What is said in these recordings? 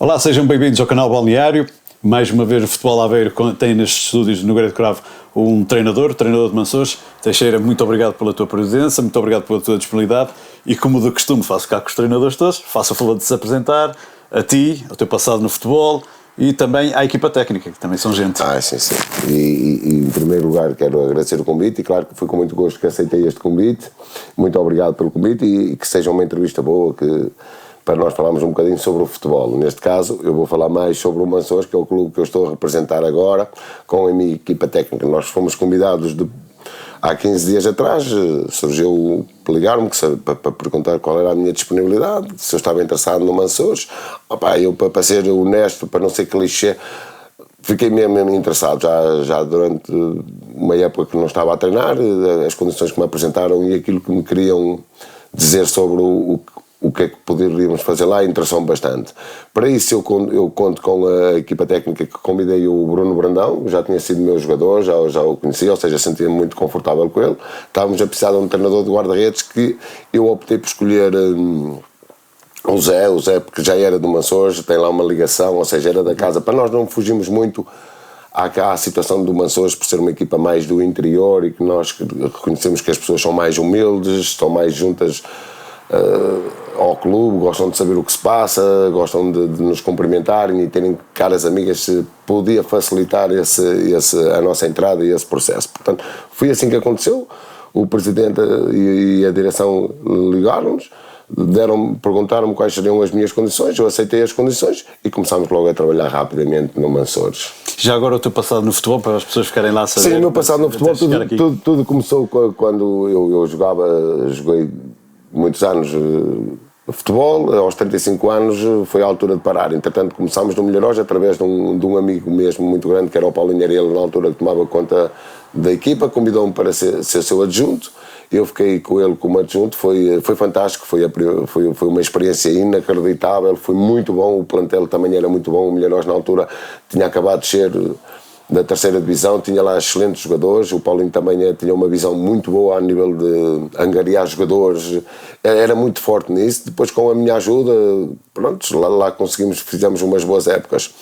Olá, sejam bem-vindos ao canal Balneário. Mais uma vez o Futebol Aveiro tem nestes estúdios no Nogueira de Cravo um treinador de Mansores. Teixeira, muito obrigado pela tua presença, muito obrigado pela tua disponibilidade e, como de costume, faço cá com os treinadores todos, faço a favor de se apresentar a ti, ao teu passado no futebol e também à equipa técnica, que também são gente. Sim. E em primeiro lugar quero agradecer o convite e claro que foi com muito gosto que aceitei este convite. Muito obrigado pelo convite e que seja uma entrevista boa, para nós falarmos um bocadinho sobre o futebol. Neste caso, eu vou falar mais sobre o Mansores, que é o clube que eu estou a representar agora, com a minha equipa técnica. Nós fomos convidados há 15 dias atrás, surgiu ligar-me para perguntar qual era a minha disponibilidade, se eu estava interessado no Mansores. Eu, para ser honesto, para não ser clichê, fiquei mesmo interessado, já durante uma época que não estava a treinar, as condições que me apresentaram e aquilo que me queriam dizer sobre o que é que poderíamos fazer lá interessou-me bastante. Para isso eu conto com a equipa técnica que convidei o Bruno Brandão, já tinha sido meu jogador, já o conhecia, ou seja, sentia-me muito confortável com ele. Estávamos a precisar de um treinador de guarda-redes que eu optei por escolher o Zé, porque já era do Mansores, tem lá uma ligação, ou seja, era da casa. Para nós não fugimos muito à situação do Mansores por ser uma equipa mais do interior e que nós reconhecemos que as pessoas são mais humildes, estão mais juntas ao clube, gostam de saber o que se passa, gostam de nos cumprimentarem e terem caras amigas, se podia facilitar a nossa entrada e esse processo. Portanto, foi assim que aconteceu. O presidente e a direção ligaram-nos, perguntaram-me quais seriam as minhas condições, eu aceitei as condições e começámos logo a trabalhar rapidamente no Mansores. Já agora o teu passado no futebol, para as pessoas ficarem lá a saber? Sim, o meu passado no futebol, tudo começou quando eu joguei muitos anos futebol. Aos 35 anos foi a altura de parar. Entretanto começámos no Melhorós através de um amigo mesmo muito grande, que era o Paulinho Arelo, na altura que tomava conta da equipa, convidou-me para ser seu adjunto. Eu fiquei com ele como adjunto, foi fantástico, foi uma experiência inacreditável, foi muito bom, o plantel também era muito bom. O Melhorós na altura tinha acabado de ser da terceira divisão, tinha lá excelentes jogadores, o Paulinho também tinha uma visão muito boa a nível de angariar jogadores, era muito forte nisso. Depois, com a minha ajuda, pronto, lá fizemos umas boas épocas.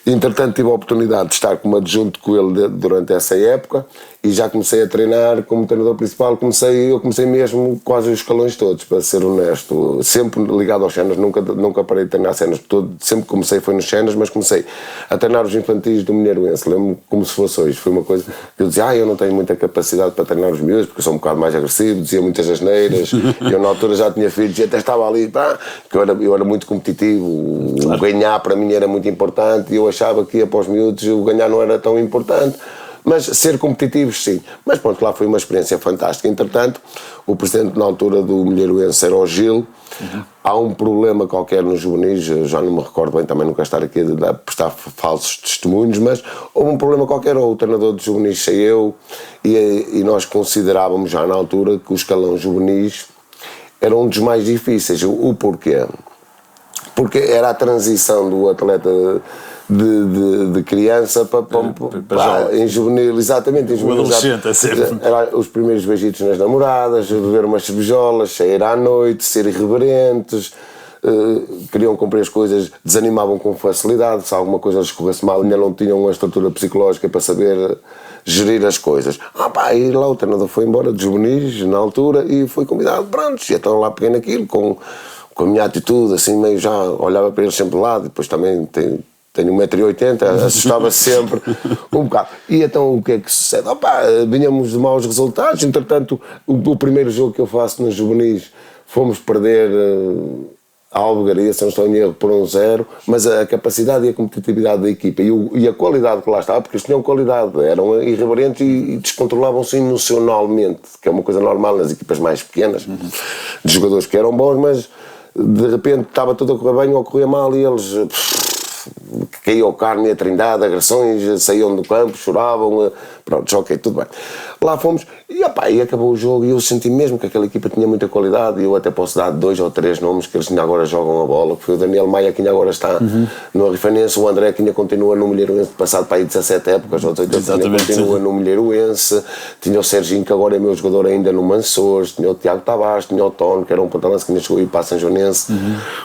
Entretanto, tive a oportunidade de estar como adjunto com ele durante essa época e já comecei a treinar como treinador principal. Eu comecei mesmo quase os escalões todos, para ser honesto, sempre ligado aos Cenas, nunca parei de treinar Cenas, sempre comecei foi nos Cenas, mas comecei a treinar os infantis do Mineirense, lembro-me como se fosse hoje. Foi uma coisa que eu dizia, eu não tenho muita capacidade para treinar os miúdos, porque eu sou um bocado mais agressivo, dizia muitas asneiras, e eu na altura já tinha filhos e até estava ali, que eu era muito competitivo, claro. O ganhar para mim era muito importante e eu achava que ia para os miúdos o ganhar não era tão importante. Mas ser competitivos, sim. Mas pronto, lá foi uma experiência fantástica. Entretanto, o presidente na altura do Milheiroense era o Gil. Há um problema qualquer nos juvenis, já não me recordo bem, também nunca estar aqui a prestar falsos testemunhos, mas houve um problema qualquer, ou o treinador de juvenis saiu e nós considerávamos já na altura que o escalão juvenis era um dos mais difíceis. O porquê? Porque era a transição do atleta de criança para em juvenil, exatamente. Em juvenil, adolescente, é sempre. Era os primeiros beijitos nas namoradas, beber umas cervejolas, sair à noite, ser irreverentes, queriam cumprir as coisas, desanimavam com facilidade, se alguma coisa lhes corresse mal, ainda não tinham uma estrutura psicológica para saber gerir as coisas. E lá o treinador foi embora de juvenis na altura e foi convidado, pronto, e então lá peguei naquilo com a minha atitude, assim meio já olhava para eles sempre de lado, e depois também tenho 1,80 m, assustava sempre um bocado. E então o que é que sucede? Vinhamos de maus resultados. Entretanto, o primeiro jogo que eu faço nos juvenis, fomos perder a Alvegaria, se não estou em erro, por 1-0, mas a capacidade e a competitividade da equipa e a qualidade que lá estava, porque eles tinham qualidade, eram irreverentes e descontrolavam-se emocionalmente, que é uma coisa normal nas equipas mais pequenas, de jogadores que eram bons, mas de repente estava tudo a correr bem ou a correr mal e eles caiu carne a trindade, agressões, saíam do campo, choravam, pronto, ok, tudo bem. lá fomos, e acabou o jogo, e eu senti mesmo que aquela equipa tinha muita qualidade, e eu até posso dar 2 ou 3 nomes que eles ainda agora jogam a bola, que foi o Daniel Maia, que ainda agora está no Rifanense, o André, que ainda continua no Milheiroense, passado para aí 17 épocas, ou 18, ainda continua no Milheiroense, tinha o Serginho, que agora é meu jogador ainda no Mansores, tinha o Tiago Tavares, tinha o Tono, que era um ponta-lança que ainda chegou aí para a São Joanense,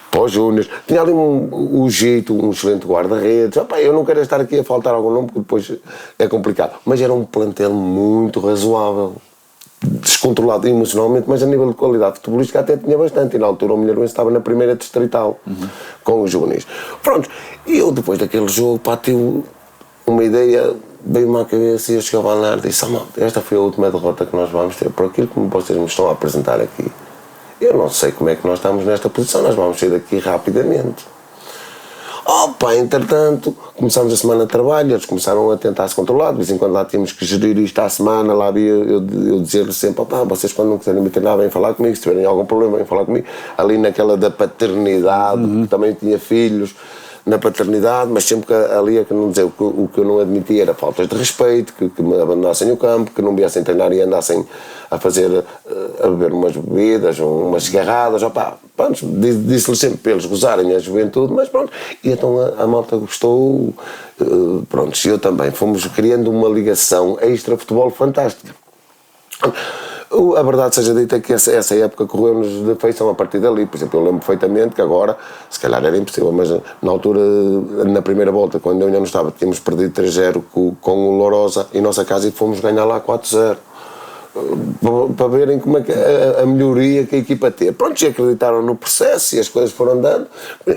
para os Júniors, tinha ali o Gito, um excelente guarda-redes. Eu não quero estar aqui a faltar algum nome, porque depois é complicado, mas era um plantel muito razoável, descontrolado emocionalmente, mas a nível de qualidade futebolística até tinha bastante, e na altura o Milheiroense estava na primeira distrital, com os juvenis. Pronto, e eu depois daquele jogo, tive uma ideia, veio-me à cabeça, e eu chegava lá e disse, esta foi a última derrota que nós vamos ter, por aquilo que vocês me estão a apresentar aqui. Eu não sei como é que nós estamos nesta posição, nós vamos sair daqui rapidamente. Entretanto, começámos a semana de trabalho, eles começaram a tentar se controlar, de vez em quando lá tínhamos que gerir isto à semana, lá havia eu dizer-lhes sempre, vocês quando não quiserem me treinar, vêm falar comigo, se tiverem algum problema, vêm falar comigo, ali naquela da paternidade, que também tinha filhos, na paternidade, mas sempre que ali é que não dizer, o que eu não admitia era faltas de respeito, que me abandonassem o campo, que não viessem treinar e andassem a fazer, a beber umas bebidas, umas cigarradas, disse-lhes sempre para eles gozarem a juventude, mas pronto, e então a malta gostou, e eu também, fomos criando uma ligação extra-futebol fantástica. A verdade seja dita que essa época correu-nos de feição a partir dali. Por exemplo, eu lembro perfeitamente que agora, se calhar era impossível, mas na altura, na primeira volta, quando eu ainda não estava, tínhamos perdido 3-0 com o Lourosa em nossa casa e fomos ganhar lá 4-0. Para verem como é que a melhoria que a equipa teve. E acreditaram no processo e as coisas foram andando.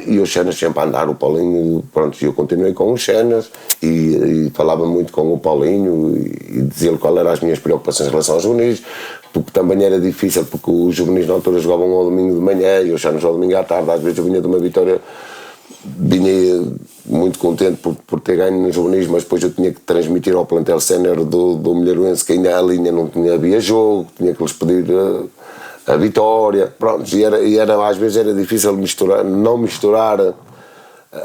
E os Xenas sempre a andar, o Paulinho, e eu continuei com os Xenas e falava muito com o Paulinho e dizia-lhe qual eram as minhas preocupações em relação aos juvenis, porque também era difícil, porque os juvenis na altura jogavam ao domingo de manhã e os Xenas ao domingo à tarde. Às vezes eu vinha de uma vitória, vinha muito contente por ter ganho nos juvenis, mas depois eu tinha que transmitir ao plantel sénior do Milheiroense que ainda a linha não havia jogo, tinha que lhes pedir a vitória, às vezes era difícil não misturar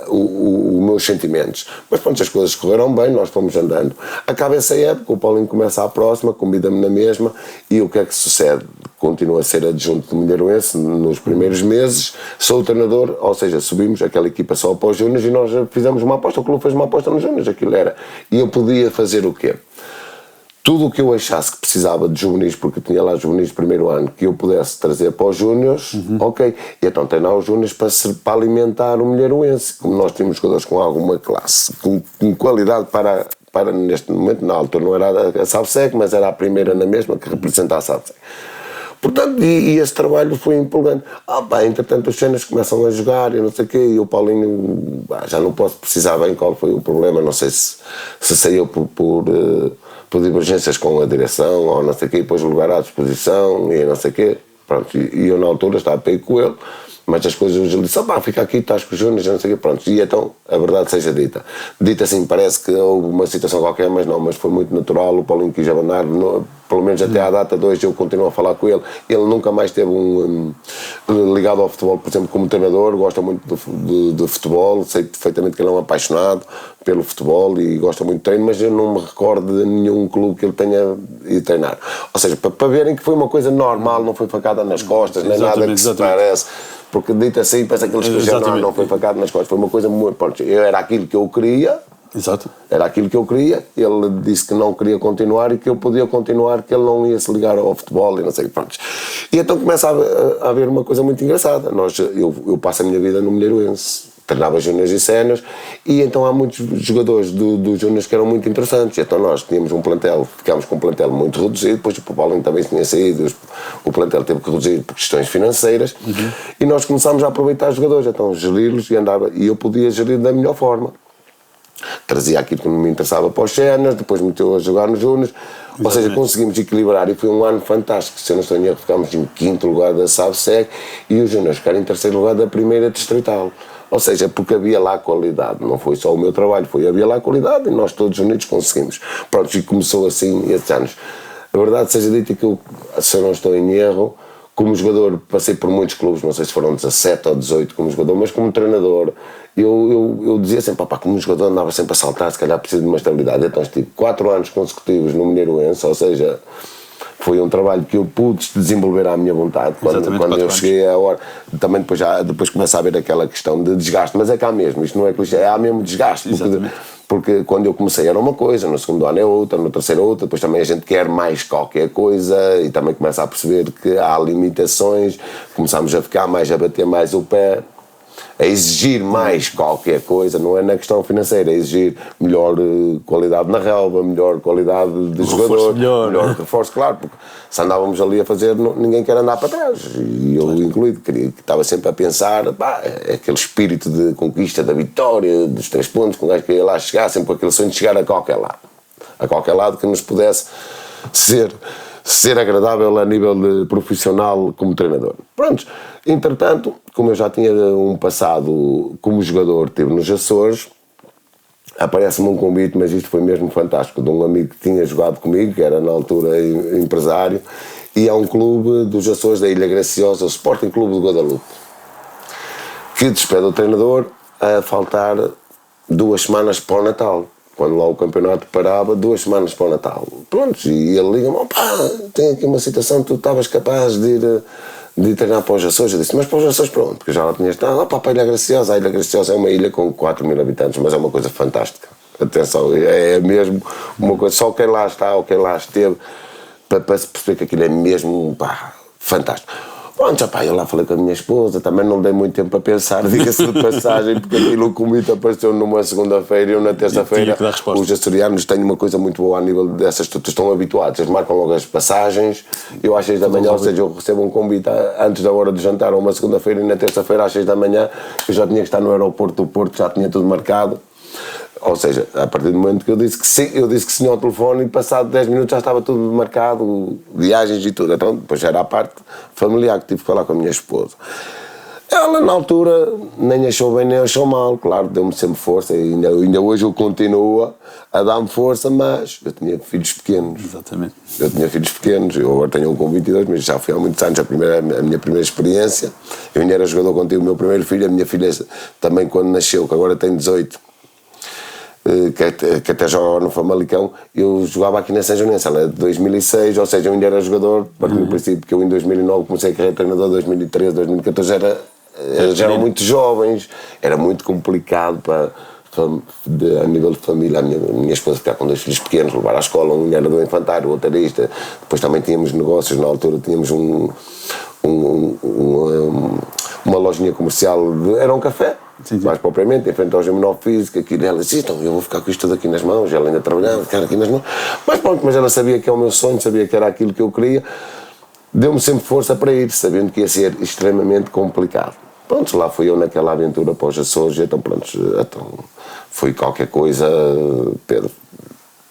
os meus sentimentos, mas as coisas correram bem, nós fomos andando. Acaba essa época, o Paulinho começa a próxima, convida-me na mesma, e o que é que sucede? Continuo a ser adjunto do Milheiroense nos primeiros meses, sou o treinador, ou seja, subimos aquela equipa só para os Júniors e nós fizemos uma aposta, o clube fez uma aposta nos Júniors, aquilo era, e eu podia fazer o quê? Tudo o que eu achasse que precisava de juvenis, porque eu tinha lá juvenis de primeiro ano, que eu pudesse trazer para os júniors, ok. E então treinar os júniors para alimentar o Milheiroense. Como nós tínhamos jogadores com alguma classe, com qualidade para neste momento, na altura não era a Salsec, mas era a primeira na mesma que representa a Salsec. Portanto, e esse trabalho foi empolgante. Entretanto os Xenas começam a jogar e não sei o quê, e o Paulinho, já não posso precisar bem qual foi o problema, não sei se saiu por divergências com a direção ou não sei o quê, e depois o lugar à disposição e não sei o quê. E eu na altura estava para ir com ele, mas as coisas eu disse, fica aqui, estás com os Júniors, não sei o quê, e então a verdade seja dita. Dita assim, parece que houve uma situação qualquer, mas não, mas foi muito natural, o Paulinho quis abandonar, pelo menos até à data 2 eu continuo a falar com ele, ele nunca mais teve ligado ao futebol, por exemplo, como treinador, gosta muito de futebol, sei perfeitamente que ele é um apaixonado pelo futebol e gosta muito de treino, mas eu não me recordo de nenhum clube que ele tenha ido treinar. Ou seja, para verem que foi uma coisa normal, não foi facada nas costas, nem nada que se parece. Porque dito assim, pensa que eles já não foi facado nas costas, foi uma coisa muito. Era aquilo que eu queria. Exato. Era aquilo que eu queria, ele disse que não queria continuar e que eu podia continuar, que ele não ia se ligar ao futebol e não sei o que, pronto. E então começa a haver uma coisa muito engraçada. Eu passo a minha vida no Milheiroense, treinava júniores e séniores, e então há muitos jogadores dos júniores que eram muito interessantes. Então nós tínhamos um plantel, ficámos com um plantel muito reduzido, depois o Paulinho também tinha saído, o plantel teve que reduzir por questões financeiras, e nós começámos a aproveitar os jogadores, então geri-los e eu podia gerir da melhor forma. Trazia aquilo que não me interessava para os séniores, depois meteu a jogar nos júniores, ou seja, conseguimos equilibrar e foi um ano fantástico. Se eu não estou em erro, ficámos em 5º lugar da SABSEC e os júniores ficaram em 3º lugar da primeira distrital. Ou seja, porque havia lá qualidade, não foi só o meu trabalho, havia lá qualidade e nós todos unidos conseguimos. Pronto, e começou assim esses anos. A verdade seja dita que eu, se eu não estou em erro, como jogador passei por muitos clubes, não sei se foram 17 ou 18 como jogador, mas como treinador eu dizia sempre, pá, como jogador andava sempre a saltar, se calhar preciso de uma estabilidade. Então estive 4 anos consecutivos no Mineiroense, ou seja, foi um trabalho que eu pude desenvolver à minha vontade. Quando eu cheguei a hora, também depois começa a haver aquela questão de desgaste, mas é cá mesmo, isto não é clichê, há mesmo desgaste. Porque quando eu comecei era uma coisa, no segundo ano é outra, no terceiro é outra, depois também a gente quer mais qualquer coisa e também começa a perceber que há limitações, começamos a ficar mais, a bater mais o pé, a exigir mais qualquer coisa, não é na questão financeira, é exigir melhor qualidade na relva, melhor qualidade de jogador, melhor reforço, claro, porque se andávamos ali a fazer, ninguém quer andar para trás, e eu incluído, que estava sempre a pensar, pá, aquele espírito de conquista, da vitória, dos 3 pontos, com o gajo que ia lá chegar, sempre com aquele sonho de chegar a qualquer lado que nos pudesse ser agradável a nível de profissional como treinador. Pronto, entretanto, como eu já tinha um passado como jogador, tive nos Açores, aparece-me um convite, mas isto foi mesmo fantástico, de um amigo que tinha jogado comigo, que era na altura empresário, e é um clube dos Açores da Ilha Graciosa, o Sporting Clube de Guadalupe, que despede o treinador a faltar 2 semanas para o Natal. Quando lá o campeonato parava, 2 semanas para o Natal. Pronto, e ele liga-me, pá, tem aqui uma situação, tu estavas capaz de ir treinar para os Açores. Eu disse, mas para os Açores pronto, porque já lá tinha estado, para a Ilha Graciosa. A Ilha Graciosa é uma ilha com 4.000 habitantes, mas é uma coisa fantástica. Atenção, é mesmo uma coisa, só quem lá está ou quem lá esteve, para se perceber que aquilo é mesmo, pá, fantástico. Pronto, já pá, eu lá falei com a minha esposa, também não dei muito tempo a pensar, diga-se de passagem, porque aquilo o convite apareceu numa segunda-feira e eu na terça-feira, os açorianos têm uma coisa muito boa a nível dessas, estão habituados, eles marcam logo as passagens, eu às 6 da manhã, ou seja, eu recebo um convite antes da hora de jantar, ou uma segunda-feira, e na terça-feira às 6 da manhã, eu já tinha que estar no aeroporto do Porto, já tinha tudo marcado. Ou seja, a partir do momento que eu disse que sim ao telefone, e passado 10 minutos já estava tudo marcado, viagens e tudo. Então, depois era a parte familiar que tive que falar com a minha esposa. Ela, na altura, nem achou bem nem achou mal, claro, deu-me sempre força, e ainda hoje eu continuo a dar-me força, mas eu tinha filhos pequenos. Exatamente. Eu tinha filhos pequenos, eu agora tenho um com 22, mas já foi há muitos anos a minha primeira experiência. Eu ainda era jogador contigo, o meu primeiro filho, a minha filha também quando nasceu, que agora tem 18, que até joga no Famalicão, eu jogava aqui na São Joanense, ela é de 2006, ou seja, eu ainda era jogador, partindo do princípio que eu em 2009 comecei a carreira de treinador, 2013, 2014 já eram muito jovens, era muito complicado a nível de família, a minha esposa ficar com 2 filhos pequenos, levar à escola, um era do infantário, o outro era isto, depois também tínhamos negócios, na altura tínhamos uma lojinha comercial, era um café, sim. Mais propriamente, em frente ao Gimnó Físico, aquilo, ela disse, então eu vou ficar com isto tudo aqui nas mãos, ela ainda trabalhava, ficar aqui nas mãos, mas pronto, mas ela sabia que é o meu sonho, sabia que era aquilo que eu queria, deu-me sempre força para ir, sabendo que ia ser extremamente complicado. Pronto, lá fui eu naquela aventura para os Açores, então pronto, foi qualquer coisa, Pedro.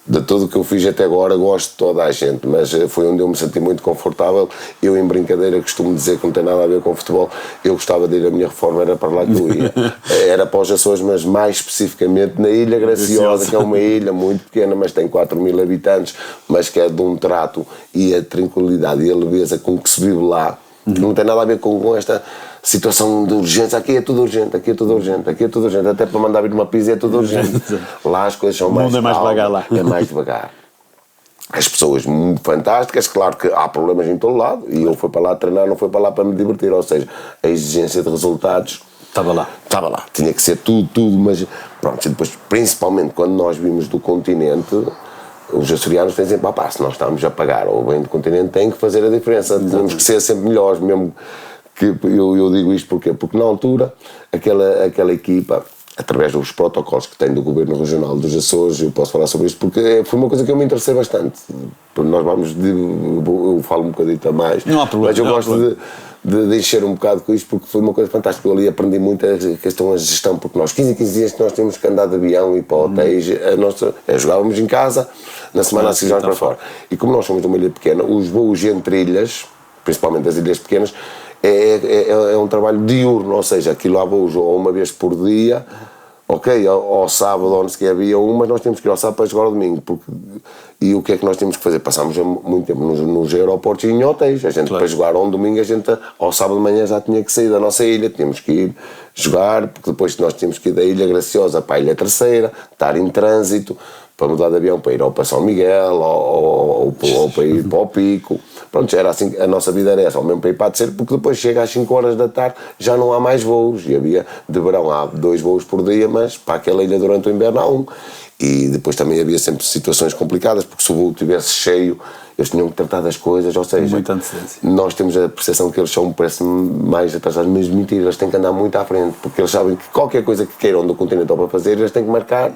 De tudo o que eu fiz até agora, gosto de toda a gente, mas foi onde eu me senti muito confortável. Eu, em brincadeira, costumo dizer que não tem nada a ver com futebol. Eu gostava de ir, a minha reforma era para lá que eu ia. Era para os Açores, mas mais especificamente na Ilha Graciosa, que é uma ilha muito pequena, mas tem 4.000 habitantes, mas que é de um trato e a tranquilidade e a leveza com que se vive lá, que não tem nada a ver com esta situação de urgência, aqui é tudo urgente, aqui é tudo urgente, aqui é tudo urgente, até para mandar vir uma pizza é tudo urgente. Lá as coisas são mais devagar lá. É mais devagar. As pessoas muito fantásticas, claro que há problemas em todo lado, e eu fui para lá treinar, não fui para lá para me divertir, ou seja, a exigência de resultados estava lá, tinha que ser tudo, mas pronto, e depois, principalmente quando nós vimos do continente, os açorianos têm sempre, se nós estamos a pagar ou bem do continente, tem que fazer a diferença, temos que ser sempre melhores, mesmo que eu digo isto porque na altura aquela equipa, através dos protocolos que tem do Governo Regional dos Açores, eu posso falar sobre isto porque foi uma coisa que eu me interessei bastante, porque nós eu falo um bocadinho a mais, não há problema, mas eu gosto de encher um bocado com isto porque foi uma coisa fantástica, eu ali aprendi muito a questão da gestão, porque nós 15 dias que nós temos que andar de avião e para hotéis, jogávamos em casa, na semana a seguir para fora, e como nós somos de uma ilha pequena, os voos entre ilhas, principalmente as ilhas pequenas, é um trabalho diurno, ou seja, aquilo há voos ou uma vez por dia, ok, ao sábado onde sequer havia um, mas nós tínhamos que ir ao sábado para jogar ao domingo. E o que é que nós tínhamos que fazer? Passámos muito tempo nos aeroportos e em hotéis. A gente, para jogar ao domingo, a gente ao sábado de manhã já tinha que sair da nossa ilha, tínhamos que ir jogar, porque depois nós tínhamos que ir da Ilha Graciosa para a Ilha Terceira, estar em trânsito, para mudar de avião para ir ao para São Miguel, ou para ir para o Pico. Pronto, era assim, a nossa vida era essa, ou mesmo para ir para a Terceira, porque depois chega às 5 horas da tarde, já não há mais voos, e havia, de verão há 2 voos por dia, mas para aquela ilha durante o inverno há 1. E depois também havia sempre situações complicadas, porque se o voo estivesse cheio, eles tinham que tratar das coisas, ou seja, muita antecedência. Nós temos a percepção que eles são, parece mais atrasados, mas mentira, eles têm que andar muito à frente, porque eles sabem que qualquer coisa que queiram do continente para fazer, eles têm que marcar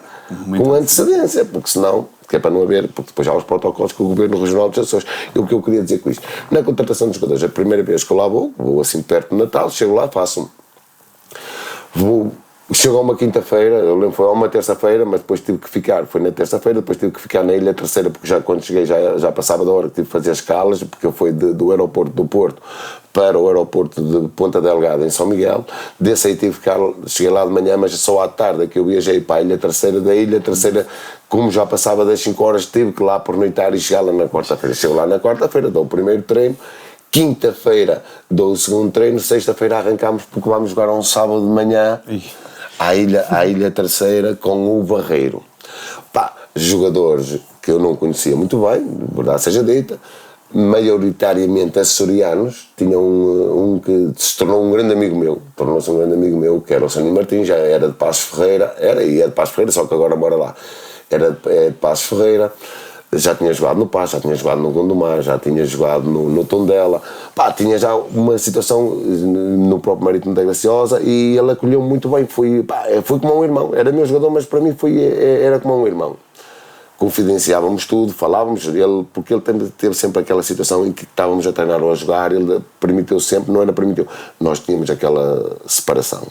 com antecedência, porque senão, que é para não haver, porque depois há os protocolos que o Governo Regional dos Açores. E o que eu queria dizer com isto, na contratação dos jogadores, a primeira vez que eu lá vou assim perto do Natal, chego lá, chegou a uma quinta-feira, eu lembro, foi a uma terça-feira, mas depois tive que ficar, foi na terça-feira, depois tive que ficar na Ilha Terceira, porque já quando cheguei já passava da hora que tive que fazer escalas, porque eu fui do aeroporto do Porto para o aeroporto de Ponta Delgada, em São Miguel. Desse aí tive que ficar, cheguei lá de manhã, mas só à tarde que eu viajei para a Ilha Terceira. Da Ilha Terceira, como já passava das 5 horas, tive que lá pernoitar e chegar lá na quarta-feira. Chego lá na quarta-feira, dou o primeiro treino, quinta-feira dou o segundo treino, sexta-feira arrancámos porque vamos jogar um sábado de manhã à Ilha Terceira com o Barreiro. Jogadores que eu não conhecia muito bem, verdade seja dita, maioritariamente açorianos. Tinha um que se tornou um grande amigo meu, que era o Sani Martins, já era de Passos Ferreira, é de Passos Ferreira, só que agora mora lá, é de Passos Ferreira. Já tinha jogado no Passo, já tinha jogado no Gondomar, já tinha jogado no Tondela. Tinha já uma situação no próprio Marítimo da Graciosa e ele acolheu-me muito bem. Fui como um irmão. Era meu jogador, mas para mim era como um irmão. Confidenciávamos tudo, falávamos, porque ele teve sempre aquela situação em que estávamos a treinar ou a jogar, ele permitiu sempre, nós tínhamos aquela separação.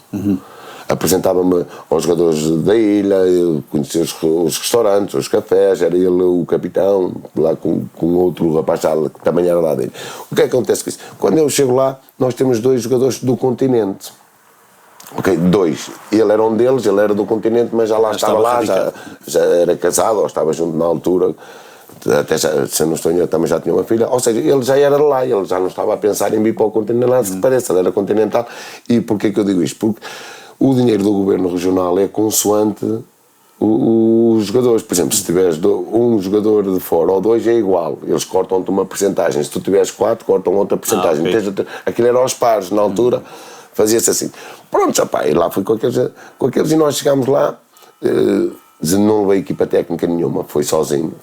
Apresentava-me aos jogadores da ilha, eu conhecia os restaurantes, os cafés, era ele o capitão, lá com outro rapaz que também era lá dele. O que é que acontece com isso? Quando eu chego lá, nós temos 2 jogadores do continente. Ok, 2. Ele era um deles, ele era do continente, mas já lá estava lá, já era casado, ou estava junto na altura, até já, se eu não estou em erro, também já tinha uma filha, ou seja, ele já era de lá, ele já não estava a pensar em vir para o continente, nada se parece, ele era continental. E porquê que eu digo isto? Porque o dinheiro do Governo Regional é consoante os jogadores. Por exemplo, se tiveres um jogador de fora ou 2 é igual, eles cortam-te uma percentagem. Se tu tiveres 4, cortam outra percentagem. Okay. Aquilo era aos pares, na altura fazia-se assim. Pronto, e lá fui com aqueles e nós chegámos lá, não levei equipa técnica nenhuma, foi sozinho,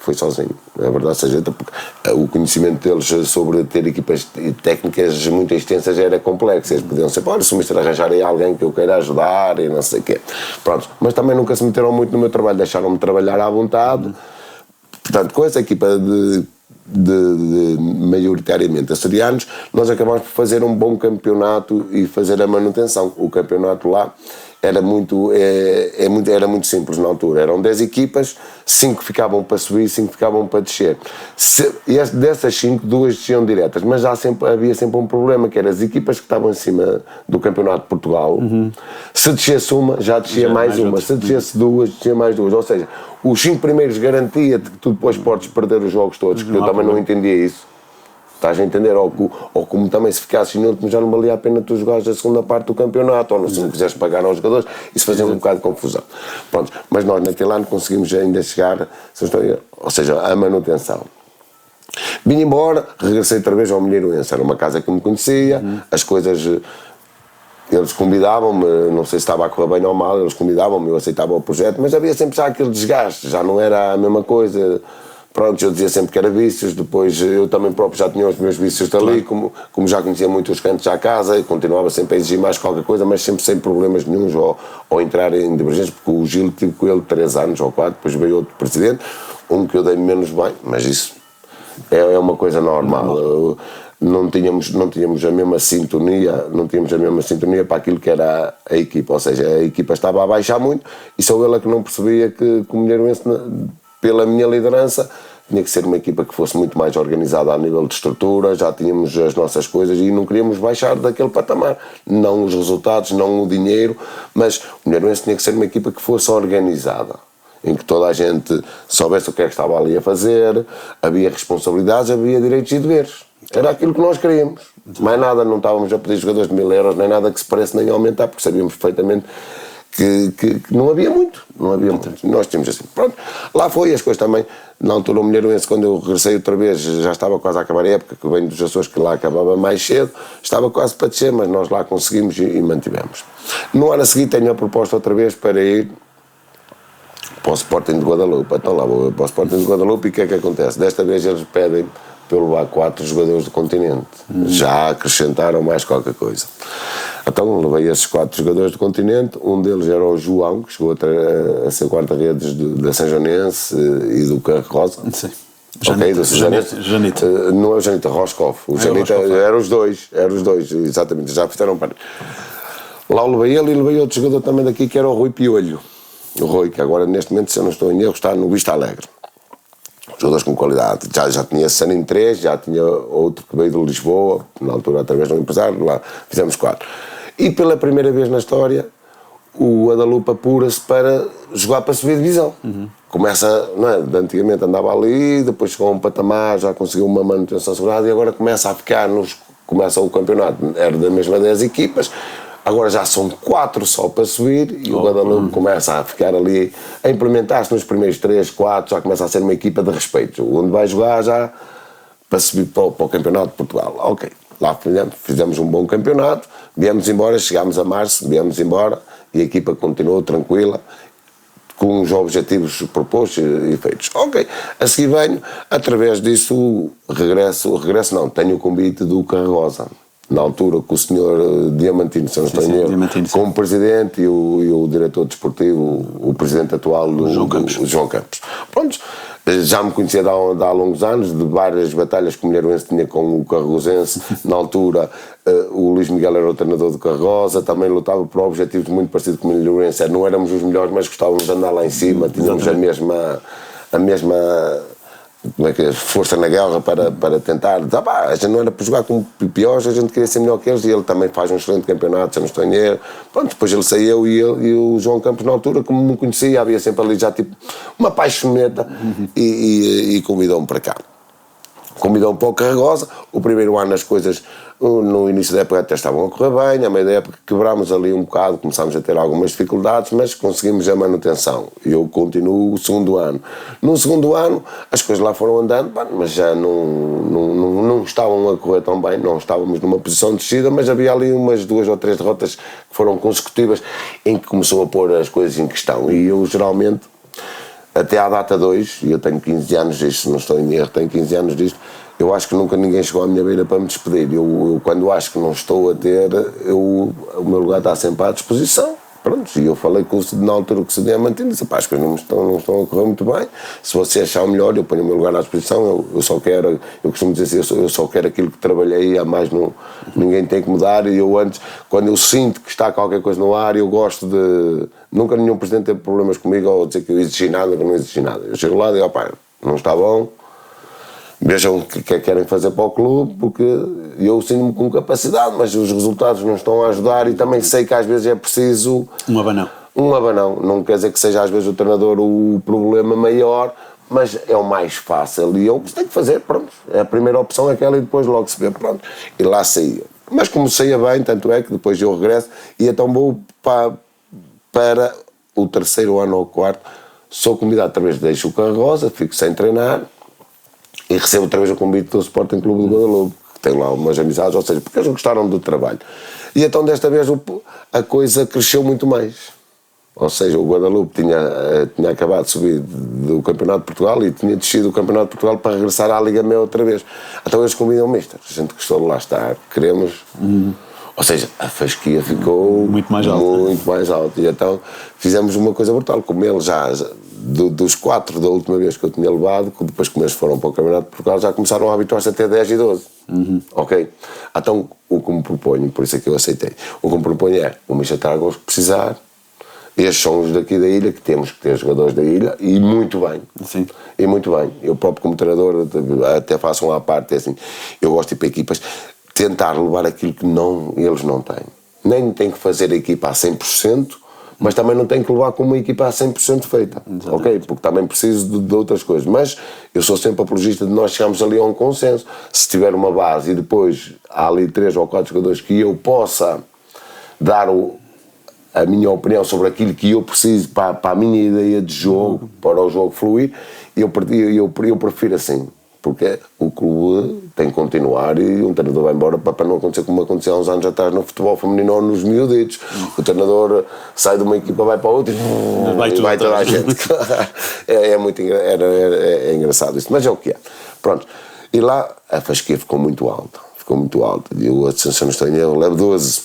é verdade seja, porque o conhecimento deles sobre ter equipas técnicas muito extensas era complexo. Eles podiam ser, se o mister arranjar aí alguém que eu queira ajudar e não sei o quê, pronto, mas também nunca se meteram muito no meu trabalho, deixaram-me trabalhar à vontade. Portanto, com essa equipa de maioritariamente açorianos, nós acabamos por fazer um bom campeonato e fazer a manutenção. O campeonato lá era muito simples na altura, eram 10 equipas, 5 ficavam para subir, 5 ficavam para descer. Dessas 5, 2 desciam diretas, mas havia sempre um problema, que eram as equipas que estavam em cima do Campeonato de Portugal. Se descesse uma, já descia mais uma, se descesse 2, descia mais 2, ou seja, os 5 primeiros garantia-te que tu depois podes perder os jogos todos, que eu também não entendia isso. Estás a entender? Ou como também se ficasses em último já não valia a pena tu jogares a segunda parte do campeonato, ou se não quiseres pagar aos jogadores, isso fazia um bocado de confusão. Pronto, mas nós naquele ano conseguimos ainda chegar, ou seja, a manutenção. Vim embora, regressei outra vez ao Milheiroense, era uma casa que me conhecia, as coisas, eles convidavam-me, não sei se estava a correr bem ou mal, eles convidavam-me, eu aceitava o projeto, mas havia sempre já aquele desgaste, já não era a mesma coisa. Pronto, eu dizia sempre que era vícios, depois eu também próprio já tinha os meus vícios dali, como já conhecia muito os cantos à casa, e continuava sempre a exigir mais qualquer coisa, mas sempre sem problemas nenhuns, ou entrar em divergências, porque o Gil tive com ele 3 anos ou 4, depois veio outro presidente, que eu dei menos bem, mas isso é uma coisa normal. Não tínhamos a mesma sintonia, para aquilo que era a equipa, ou seja, a equipa estava a baixar muito, e só ele que não percebia que o Milheiroense, pela minha liderança, tinha que ser uma equipa que fosse muito mais organizada a nível de estrutura, já tínhamos as nossas coisas e não queríamos baixar daquele patamar. Não os resultados, não o dinheiro, mas o Moreirense tinha que ser uma equipa que fosse organizada, em que toda a gente soubesse o que é que estava ali a fazer, havia responsabilidades, havia direitos e deveres. Era aquilo que nós queríamos. Mais nada, não estávamos a pedir jogadores de 1000 euros, nem nada que se pareça nem aumentar, porque sabíamos perfeitamente que não havia muito, nós tínhamos assim, pronto, lá foi as coisas também, na altura o Moreirense, quando eu regressei outra vez, já estava quase a acabar a época, que venho dos Açores, que lá acabava mais cedo, estava quase para descer, mas nós lá conseguimos e mantivemos. No ano a seguir tenho a proposta outra vez para ir para o Sporting de Guadalupe, então lá vou para o Sporting de Guadalupe e o que é que acontece? Desta vez eles pedem para eu levar 4 jogadores do continente, já acrescentaram mais qualquer coisa. Então levei esses 4 jogadores do continente, um deles era o João, que chegou a ser guarda-redes da São Joanense e do Carroza. Sim. Janita. Não é o Janita, Roscoff. O Janita eram os dois, exatamente, já fizeram parte. Lá o levei ele e levei outro jogador também daqui, que era o Rui Piolho. O Rui, que agora neste momento, se eu não estou em erro, está no Vista Alegre. Jogadores com qualidade. Já tinha Sanin 3, já tinha outro que veio de Lisboa, na altura através de um empresário, lá fizemos 4. E pela primeira vez na história, o Guadalupe apura-se para jogar para subir divisão. Começa, não é? Antigamente andava ali, depois chegou a um patamar, já conseguiu uma manutenção assegurada e agora começa a ficar começa o campeonato, era da mesma 10 equipas, agora já são 4 só para subir e o Guadalupe começa a ficar ali, a implementar-se nos primeiros 3, 4, já começa a ser uma equipa de respeito, onde vai jogar já para subir para o campeonato de Portugal. Ok, lá fizemos um bom campeonato, viemos embora, chegámos a março, viemos embora e a equipa continuou tranquila, com os objetivos propostos e feitos. Ok, a seguir venho, através disso, regresso não, tenho o convite do Carroza. Na altura, com o senhor Diamantino, se não estou em erro, como presidente e o diretor desportivo, o presidente atual, João Campos. Pronto, já me conhecia de há longos anos, de várias batalhas que o Moreirense tinha com o Carrozense. Na altura, o Luís Miguel era o treinador do Carroza, também lutava por objetivos muito parecidos com o Moreirense. Não éramos os melhores, mas gostávamos de andar lá em cima, tínhamos a mesma como é que é, força na guerra para tentar. A gente não era para jogar com piores, a gente queria ser melhor que eles e ele também faz um excelente campeonato, se eu não estou em erro. Pronto, depois ele saiu e o João Campos, na altura, como me conhecia, havia sempre ali já tipo uma paixoneta e convidou-me para cá. Convidou-me para o Carroza. O primeiro ano as coisas no início da época até estavam a correr bem, a meio da época quebrámos ali um bocado, começámos a ter algumas dificuldades, mas conseguimos a manutenção. Eu continuo o segundo ano. No segundo ano as coisas lá foram andando, mas já não estavam a correr tão bem, não estávamos numa posição de descida, mas havia ali umas 2 ou 3 derrotas que foram consecutivas em que começou a pôr as coisas em questão e eu geralmente até à data 2, e eu tenho 15 anos disto, não estou em erro, tenho 15 anos disto, eu acho que nunca ninguém chegou à minha beira para me despedir. Eu quando acho que não estou a ter, o meu lugar está sempre à disposição. Pronto, e eu falei na altura que o CD Diamantino, disse, as coisas não estão a correr muito bem, se você achar o melhor, eu ponho o meu lugar à disposição, eu só quero, eu costumo dizer assim, eu só quero aquilo que trabalhei, a mais ninguém tem que mudar, e eu antes, quando eu sinto que está qualquer coisa no ar, eu gosto de, nunca nenhum presidente teve problemas comigo, ou dizer que eu exigi nada, que eu não exigi nada, eu chego lá e digo, não está bom, vejam o que querem fazer para o clube, porque eu sinto-me com capacidade, mas os resultados não estão a ajudar e também sei que às vezes é preciso um abanão. Não quer dizer que seja às vezes o treinador o problema maior, mas é o mais fácil e eu tenho que fazer, pronto, a primeira opção é aquela e depois logo se vê, pronto, e lá saía. Mas como saía bem, tanto é que depois eu regresso e então vou para o 3º ano ou 4º, sou convidado outra vez, deixo o Carroza, fico sem treinar, e recebo outra vez o convite do Sporting Clube de Guadalupe, que tem lá umas amizades, ou seja, porque eles gostaram do trabalho. E então desta vez a coisa cresceu muito mais. Ou seja, o Guadalupe tinha acabado de subir do Campeonato de Portugal e tinha descido do Campeonato de Portugal para regressar à Liga Meia outra vez. Então eles convidam-me, mister, a gente gostou de lá estar, queremos... Ou seja, a fasquia ficou muito mais alta. E então fizemos uma coisa brutal, como ele já dos 4 da última vez que eu tinha levado, que depois que eles foram para o Campeonato de Portugal, já começaram a habituar-se até 10 e 12. Ok? Então o que me proponho, por isso é que eu aceitei, o que me proponho é, o Michel traga os que precisar, estes são os daqui da ilha, que temos que ter jogadores da ilha, e muito bem. Sim. E muito bem. Eu próprio como treinador, até faço uma parte, assim, eu gosto de ir para equipas, tentar levar aquilo que eles não têm. Nem tem que fazer a equipa a 100%, mas também não tem que levar com uma equipa a 100% feita. Exatamente. Ok? Porque também preciso de outras coisas. Mas eu sou sempre apologista de nós chegarmos ali a um consenso. Se tiver uma base e depois há ali 3 ou 4 jogadores que eu possa dar a minha opinião sobre aquilo que eu preciso para a minha ideia de jogo, para o jogo fluir, eu prefiro assim. Porque o clube tem que continuar e um treinador vai embora para não acontecer como aconteceu há uns anos atrás no futebol feminino ou nos miúditos. O treinador sai de uma equipa, vai para outra e vai toda a gente. É engraçado isso, mas é o que é. Pronto. E lá a fasquia ficou muito alta. E eu, a sensação estranha, eu levo 12.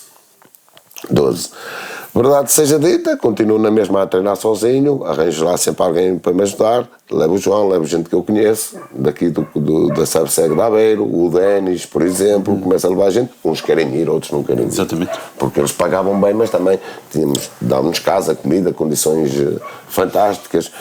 Verdade seja dita, continuo na mesma a treinar sozinho, arranjo lá sempre alguém para me ajudar, levo o João, levo gente que eu conheço, daqui da Sabseg de Aveiro, o Denis, por exemplo, começa a levar gente, uns querem ir, outros não querem ir. Exatamente. Porque eles pagavam bem, mas também dávamos casa, comida, condições fantásticas,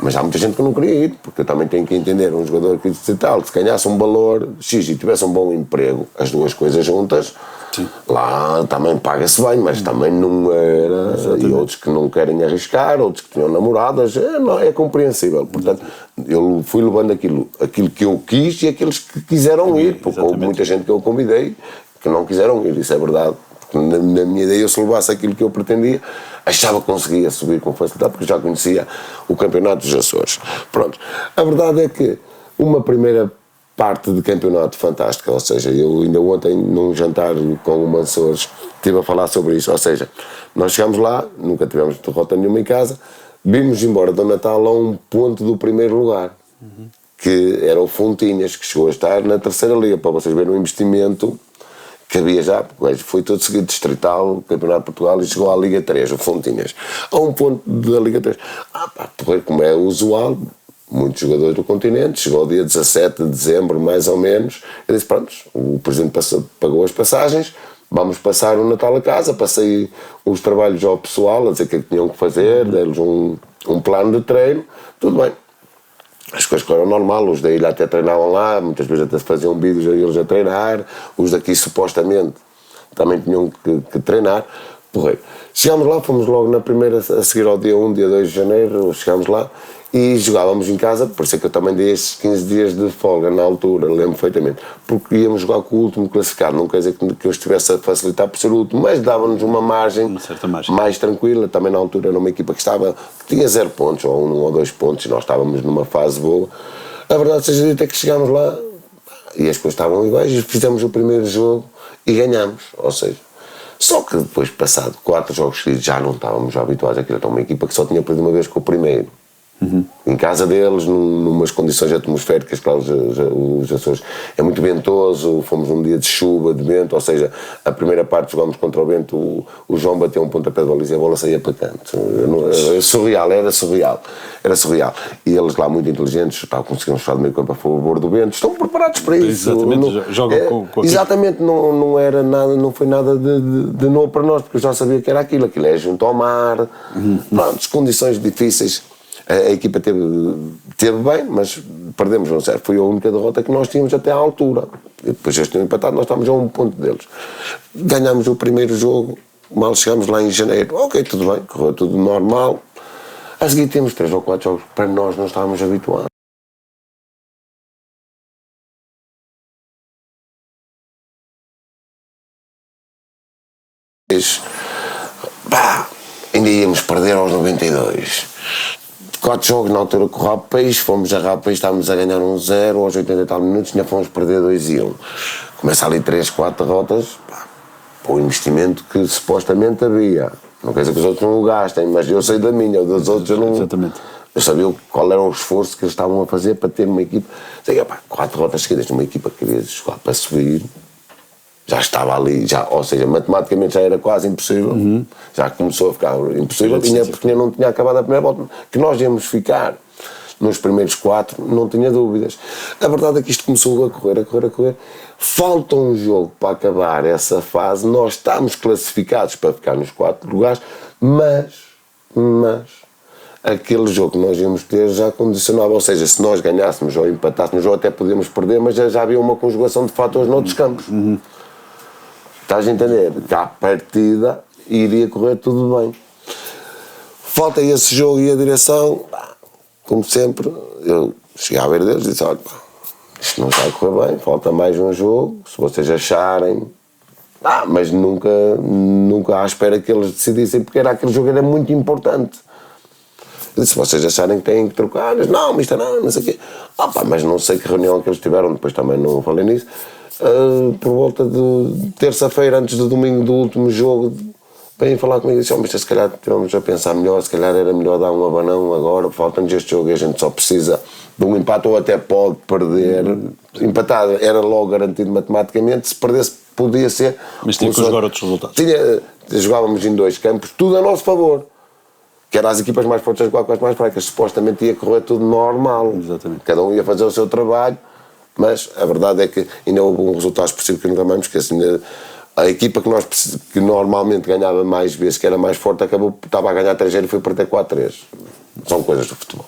mas há muita gente que não queria ir, porque eu também tenho que entender, um jogador que se ganhasse um valor X e tivesse um bom emprego, as duas coisas juntas, sim, lá também paga-se bem, mas também não era. Exatamente. E outros que não querem arriscar, outros que tinham namoradas, é compreensível. Portanto, eu fui levando aquilo que eu quis e aqueles que quiseram ir, porque houve muita gente que eu convidei que não quiseram ir, isso é verdade. Porque na minha ideia, eu se levasse aquilo que eu pretendia, achava que conseguia subir com facilidade, porque já conhecia o campeonato dos Açores. Pronto. A verdade é que uma primeira parte de campeonato fantástica, ou seja, eu ainda ontem num jantar com o Mansores estive a falar sobre isso, ou seja, nós chegámos lá, nunca tivemos derrota nenhuma em casa, vimos embora do Natal a um ponto do primeiro lugar, que era o Fontinhas, que chegou a estar na terceira liga, para vocês verem o investimento que havia já, porque foi todo seguido distrital, Campeonato de Portugal, e chegou à Liga 3, o Fontinhas, a um ponto da Liga 3. Como é usual, muitos jogadores do continente, chegou ao dia 17 de dezembro, mais ou menos, eu disse, pronto, o Presidente pagou as passagens, vamos passar o Natal a casa, passei os trabalhos ao pessoal, a dizer o que é que tinham que fazer, dei-lhes um plano de treino, tudo bem. As coisas foram normal, os da ilha até treinavam lá, muitas vezes até se faziam vídeos a eles a treinar, os daqui supostamente também tinham que treinar, porreiro. Chegámos lá, fomos logo na primeira, a seguir ao dia 1, dia 2 de janeiro, chegámos lá, e jogávamos em casa, por isso é que eu também dei estes 15 dias de folga na altura, lembro perfeitamente, porque íamos jogar com o último classificado, não quer dizer que eu estivesse a facilitar por ser o último, mas dava-nos uma margem mais tranquila, também na altura era uma equipa que tinha 0 pontos, ou 1 ou 2 pontos, e nós estávamos numa fase boa. A verdade seja dita é que chegámos lá, e as coisas estavam iguais, e fizemos o primeiro jogo, e ganhámos, ou seja, só que depois, passado 4 jogos seguidos, já não estávamos habituados àquilo, era uma equipa que só tinha perdido uma vez com o primeiro. Em casa deles, numas condições atmosféricas, claro, os Açores é muito ventoso, fomos num dia de chuva, de vento, ou seja, a primeira parte jogámos contra o vento, o João bateu um pontapé de baliza e a bola saía para canto. Era surreal. E eles lá muito inteligentes, conseguiram estar no meio campo a favor do vento, estão preparados para isso. Exatamente, jogam com exatamente, não era nada, não foi nada de novo para nós, porque eu já sabia que era aquilo é junto ao mar, pronto, condições difíceis. A equipa teve bem, mas perdemos, não sei, foi a única derrota que nós tínhamos até à altura. E depois eles tinham empatado, nós estávamos a um ponto deles. Ganhámos o primeiro jogo, mal chegámos lá em janeiro, ok, tudo bem, correu tudo normal. A seguir temos 3 ou 4 jogos, para nós não estávamos habituados. Ainda íamos perder aos 92. 4 jogos na altura com o Rapaz, fomos a Rapaz, estávamos a ganhar 1-0, aos 80 e tal minutos, ainda fomos perder 2-1. Começa ali 3, 4 derrotas, o investimento que supostamente havia. Não quer dizer que os outros não o gastem, mas eu sei da minha, dos outros eu não. Exatamente. Eu sabia qual era o esforço que eles estavam a fazer para ter uma equipa. Sei, 4 derrotas seguidas numa equipa que queria jogar para subir. Já estava ali, ou seja, matematicamente já era quase impossível, já começou a ficar impossível, porque não tinha acabado a primeira volta, que nós íamos ficar nos primeiros 4, não tinha dúvidas. A verdade é que isto começou a correr, falta um jogo para acabar essa fase, nós estamos classificados para ficar nos 4 lugares, mas mas aquele jogo que nós íamos ter já condicionava, ou seja, se nós ganhássemos ou empatássemos ou até podíamos perder, mas já havia uma conjugação de fatores noutros campos. Estás a entender? Que à partida iria correr tudo bem. Falta esse jogo e a direção, como sempre, eu cheguei a ver deles e disse, olha, isto não está a correr bem, falta mais um jogo, se vocês acharem, mas nunca à espera que eles decidissem, porque aquele jogo era muito importante. Eu disse, se vocês acharem que têm que trocar, eles, não, mister, não sei o quê. Mas não sei que reunião que eles tiveram, depois também não falei nisso, por volta de terça-feira, antes do domingo do último jogo, vêm falar comigo e disse, mister, se calhar tivemos a pensar melhor, se calhar era melhor dar um abanão agora, falta-nos este jogo e a gente só precisa de um empate ou até pode perder. Empatado era logo garantido matematicamente, se perdesse podia ser. Mas tinha que jogar outros resultados. Jogávamos em 2 campos, tudo a nosso favor. Que eram as equipas mais fortes a jogar com as mais fracas, supostamente ia correr tudo normal. Exatamente. Cada um ia fazer o seu trabalho, mas a verdade é que ainda houve um resultado específico que nunca mais me esqueço. A equipa que normalmente ganhava mais vezes, que era mais forte, estava a ganhar 3-0 e foi perder 4-3. São coisas do futebol.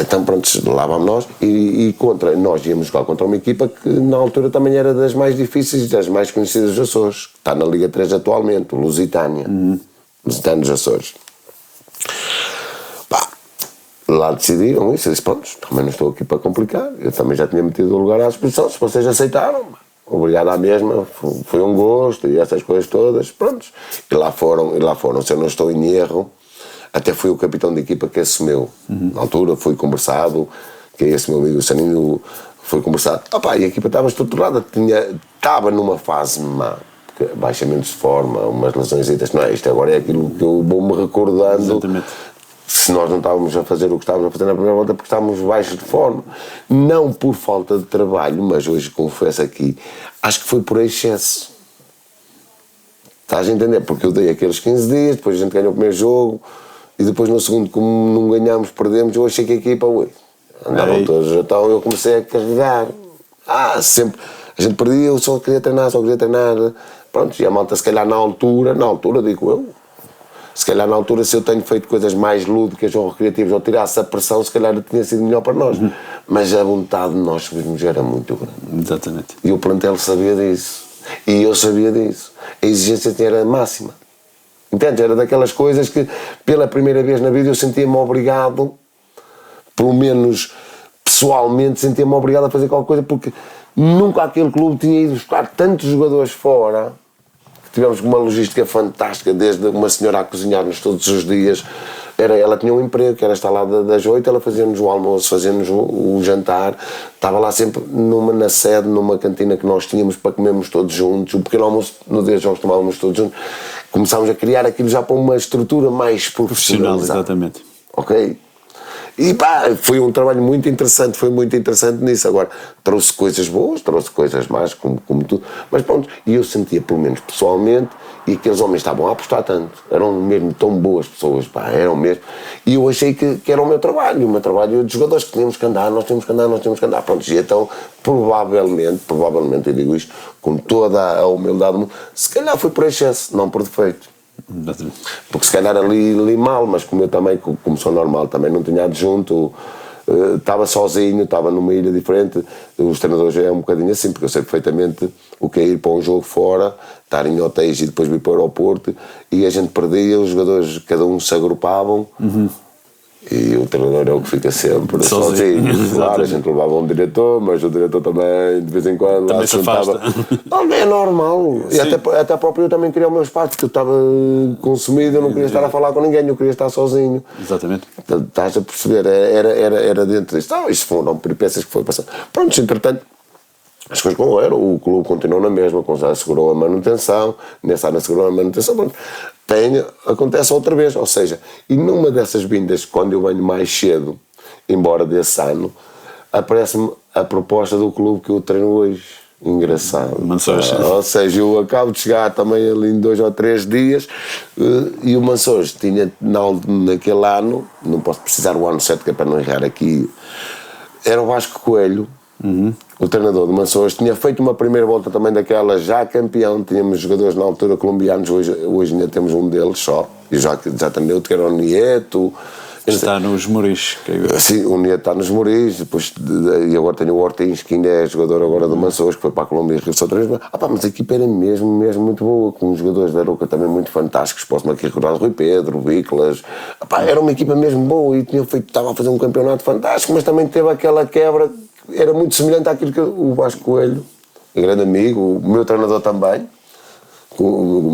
Então pronto, lá vamos nós e nós íamos jogar contra uma equipa que na altura também era das mais difíceis e das mais conhecidas dos Açores, que está na Liga 3 atualmente, o Lusitânia. Lusitânia dos Açores. Lá decidiram isso, eu disse, pronto, também não estou aqui para complicar, eu também já tinha metido o lugar à disposição, se vocês aceitaram, obrigado à mesma, foi um gosto e essas coisas todas, pronto. E lá foram, se eu não estou em erro, até foi o capitão de equipa que assumiu. Na altura foi conversado, que esse meu amigo Saninho foi conversado. E a equipa estava estruturada, estava numa fase má, baixamentos de forma, umas lesões, não é? Isto agora é aquilo que eu vou-me recordando. Exatamente. Se nós não estávamos a fazer o que estávamos a fazer na primeira volta, porque estávamos baixos de forma. Não por falta de trabalho, mas hoje confesso aqui, acho que foi por excesso. Estás a entender? Porque eu dei aqueles 15 dias, depois a gente ganhou o primeiro jogo, e depois no segundo, como não ganhámos, perdemos, eu achei que a equipa, andavam todos, então eu comecei a carregar. Sempre, a gente perdia, eu só queria treinar. Pronto, e a malta, se calhar na altura, digo eu, se calhar na altura, se eu tenho feito coisas mais lúdicas ou recreativas, ou tirasse a pressão, se calhar tinha sido melhor para nós. Mas a vontade de nós subirmos era muito grande. Exatamente. E o plantel sabia disso. E eu sabia disso. A exigência era máxima. Entende? Era daquelas coisas que, pela primeira vez na vida, eu sentia-me obrigado, pelo menos pessoalmente, sentia-me obrigado a fazer qualquer coisa, porque nunca aquele clube tinha ido buscar tantos jogadores fora. Tivemos uma logística fantástica, desde uma senhora a cozinhar-nos todos os dias. Ela tinha um emprego, que era estar lá das 8, ela fazia-nos o almoço, fazia-nos o jantar, estava lá sempre na sede, numa cantina que nós tínhamos para comermos todos juntos, o pequeno almoço no dia de jogos tomávamos todos juntos. Começámos a criar aquilo já para uma estrutura mais profissional. Exatamente. Ok? E foi um trabalho muito interessante, foi muito interessante nisso. Agora, trouxe coisas boas, trouxe coisas más, como tudo, mas pronto, e eu sentia, pelo menos pessoalmente, e aqueles homens estavam a apostar tanto, eram mesmo tão boas pessoas, eram mesmo, e eu achei que era o meu trabalho de jogadores, que tínhamos que andar, nós tínhamos que andar, pronto, e então, provavelmente, eu digo isto com toda a humildade do mundo, se calhar foi por excesso, não por defeito. Porque se calhar ali mal, mas como eu também, como sou normal, também não tinha adjunto, estava sozinho, estava numa ilha diferente. Os treinadores é um bocadinho assim, porque eu sei perfeitamente o que é ir para um jogo fora, estar em hotéis e depois vir para o aeroporto, e a gente perdia, os jogadores, cada um se agrupavam. E o treinador é o que fica sempre sozinho. Claro, a gente levava um diretor, mas o diretor também, de vez em quando, também se afasta. É normal. E até próprio eu também queria o meu espaço, porque eu estava consumido, eu não queria estar a falar com ninguém, eu queria estar sozinho. Exatamente. Estás a perceber? Era dentro disso. Isto foram peripécias que foi passando. Pronto, entretanto, as coisas como eram, o clube continuou na mesma, assegurou a manutenção, nessa área assegurou a manutenção, pronto. Acontece outra vez, ou seja, e numa dessas vindas, quando eu venho mais cedo, embora desse ano, aparece-me a proposta do clube que eu treino hoje. Engraçado. Ou seja, eu acabo de chegar também ali em 2 ou 3 dias, e o Mansores tinha naquele ano, não posso precisar o ano certo que é para não errar aqui, era o Vasco Coelho, o treinador de Manções, tinha feito uma primeira volta também daquela, já campeão. Tínhamos jogadores na altura colombianos, hoje ainda temos um deles só, e já treinei, que era o Nieto. Está nos Moris. Sim, o Nieto está nos Moris, depois, e agora tenho o Ortins, que ainda é jogador agora do Manções, que foi para a Colômbia e Rio São Três. Mas a equipa era mesmo muito boa, com jogadores da Arouca também muito fantásticos. Posso-me aqui recordar o Rui Pedro, o Biclas. Era uma equipa mesmo boa e estava a fazer um campeonato fantástico, mas também teve aquela quebra, era muito semelhante àquilo que o Vasco Coelho, um grande amigo, o meu treinador também,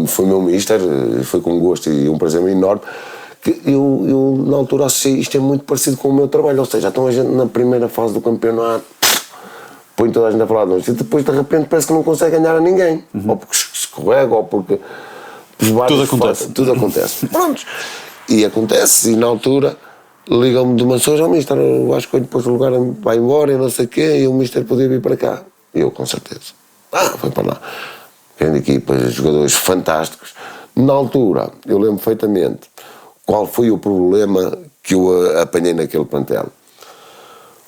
foi meu mister, foi com gosto e um prazer enorme. Eu na altura achei isto é muito parecido com o meu trabalho, ou seja, então a gente na primeira fase do campeonato põe toda a gente a falar de nós e depois de repente parece que não consegue ganhar a ninguém, ou porque escorrega, ou porque tudo acontece. Pronto, e acontece, e na altura ligam-me de Manções ao mister, eu acho que depois do lugar vai embora e não sei o quê, e o mister podia vir para cá, e eu com certeza, foi para lá, grande equipa, jogadores fantásticos. Na altura, eu lembro perfeitamente qual foi o problema que eu apanhei naquele plantel.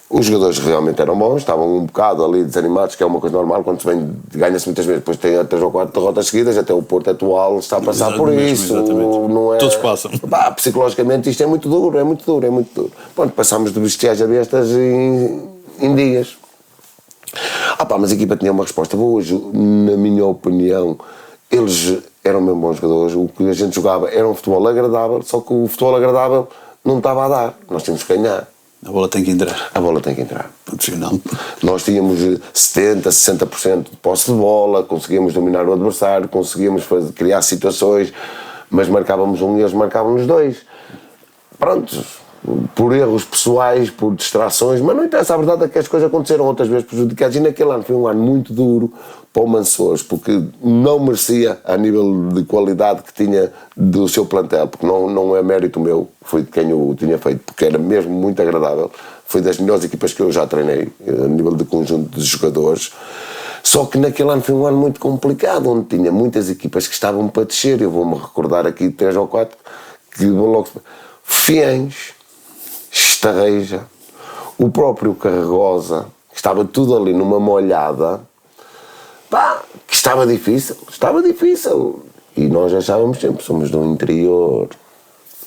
Os jogadores realmente eram bons, estavam um bocado ali desanimados, que é uma coisa normal, quando se vem, ganha-se muitas vezes, depois tem 3 ou 4 derrotas seguidas, até o Porto atual está a passar por isso. Não é, todos passam. Psicologicamente isto é muito duro. Pronto, passámos de bestiais a bestas em dias. Mas a equipa tinha uma resposta boa. Hoje, na minha opinião, eles eram mesmo bons jogadores, o que a gente jogava era um futebol agradável, só que o futebol agradável não estava a dar, nós tínhamos que ganhar. A bola tem que entrar. Ponto final. Nós tínhamos 70%, 60% de posse de bola, conseguíamos dominar o adversário, conseguíamos criar situações, mas marcávamos um e eles marcávamos 2. Pronto, por erros pessoais, por distrações, mas não interessa, a verdade é que as coisas aconteceram outras vezes prejudicadas, e naquele ano foi um ano muito duro para o Manções, porque não merecia a nível de qualidade que tinha do seu plantel, porque não é mérito meu, foi de quem eu tinha feito, porque era mesmo muito agradável, foi das melhores equipas que eu já treinei, a nível de conjunto de jogadores. Só que naquele ano foi um ano muito complicado, onde tinha muitas equipas que estavam para descer. Eu vou-me recordar aqui 3 ou 4 que vou logo... Fiães, Estarreja, o próprio Carregosa, que estava tudo ali numa molhada, que estava difícil. E nós achávamos sempre, somos do interior,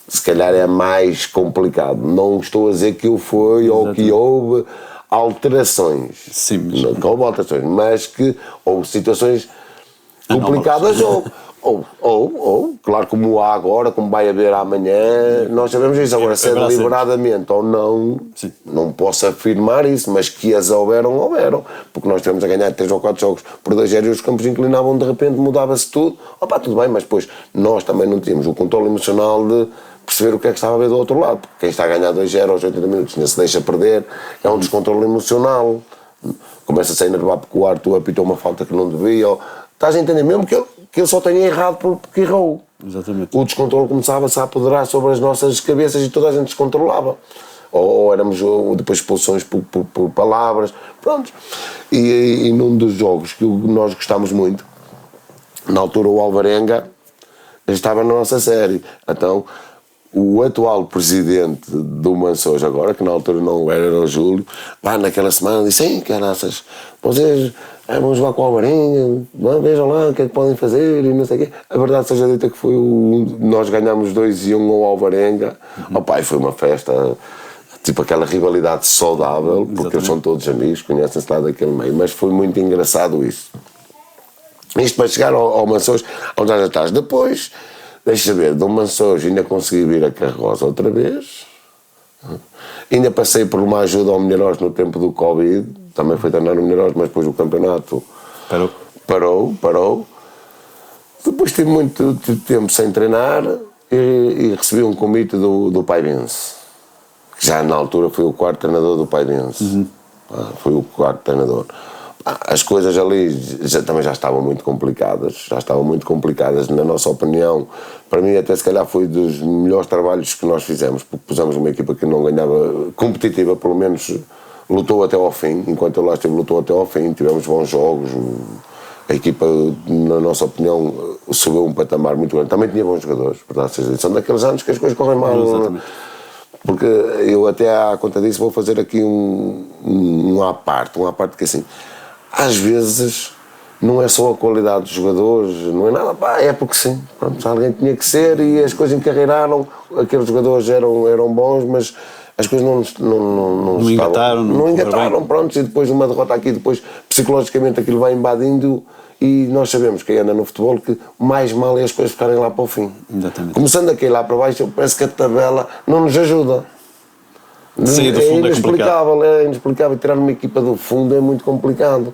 se calhar é mais complicado. Não estou a dizer que eu fui ou que houve alterações. Sim, mas... Não houve alterações, mas que houve situações complicadas ou, claro, como há agora, como vai haver amanhã, nós sabemos isso. Agora, se é deliberadamente ou não, sim, não posso afirmar isso, mas que as houveram, porque nós tivemos a ganhar 3 ou 4 jogos por 2-0 e os campos inclinavam, de repente mudava-se tudo. Tudo bem, mas depois nós também não tínhamos o controle emocional de perceber o que é que estava a ver do outro lado, porque quem está a ganhar 2-0 aos 80 minutos ainda se deixa perder, é um descontrole emocional, começa-se a enervar porque o Arthur apitou uma falta que não devia, estás a entender, mesmo que ele só tenha errado porque errou. Exatamente. O descontrole começava-se a apoderar sobre as nossas cabeças e toda a gente descontrolava. Ou éramos depois expulsões por palavras, pronto. E num dos jogos que nós gostámos muito, na altura o Alvarenga estava na nossa série. Então, o atual presidente do Manções agora, que na altura não era o Júlio, naquela semana disse: "Sim, caraças, vocês vão jogar com o Alvarenga, vejam lá o que é que podem fazer", e não sei o quê. A verdade seja dita que foi nós ganhámos 2-1 ao Alvarenga. E foi uma festa, tipo aquela rivalidade saudável, porque eles são todos amigos, conhecem-se lá daquele meio, mas foi muito engraçado isso. Isto para chegar ao Manções há uns anos atrás. Depois, deixa ver, do Manções ainda consegui vir a Carregosa outra vez. Ainda passei por uma ajuda ao Mineiros no tempo do Covid, também foi treinar no Mineiros, mas depois o campeonato parou. Depois tive muito tempo sem treinar e recebi um convite do Pairense, que já na altura foi o 4º treinador do Pairense. Foi o 4º treinador. As coisas ali também já estavam muito complicadas, na nossa opinião. Para mim até se calhar foi dos melhores trabalhos que nós fizemos, porque pusemos uma equipa que não ganhava, competitiva, pelo menos lutou até ao fim. Enquanto eu lá estive, lutou até ao fim, tivemos bons jogos, a equipa, na nossa opinião, subiu um patamar muito grande. Também tinha bons jogadores, verdade seja dita. São daqueles anos que as coisas correm mal. Porque eu até à conta disso vou fazer aqui um à parte que assim, às vezes não é só a qualidade dos jogadores, não é nada, é porque sim, pronto, alguém tinha que ser e as coisas encarreiraram, aqueles jogadores eram bons, mas as coisas não engataram, pronto, e depois uma derrota aqui, depois psicologicamente aquilo vai invadindo. E nós sabemos, quem anda no futebol, que mais mal é as coisas ficarem lá para o fim. Exatamente. Começando aqui lá para baixo, parece que a tabela não nos ajuda. Sair do fundo é inexplicável. Tirar uma equipa do fundo é muito complicado.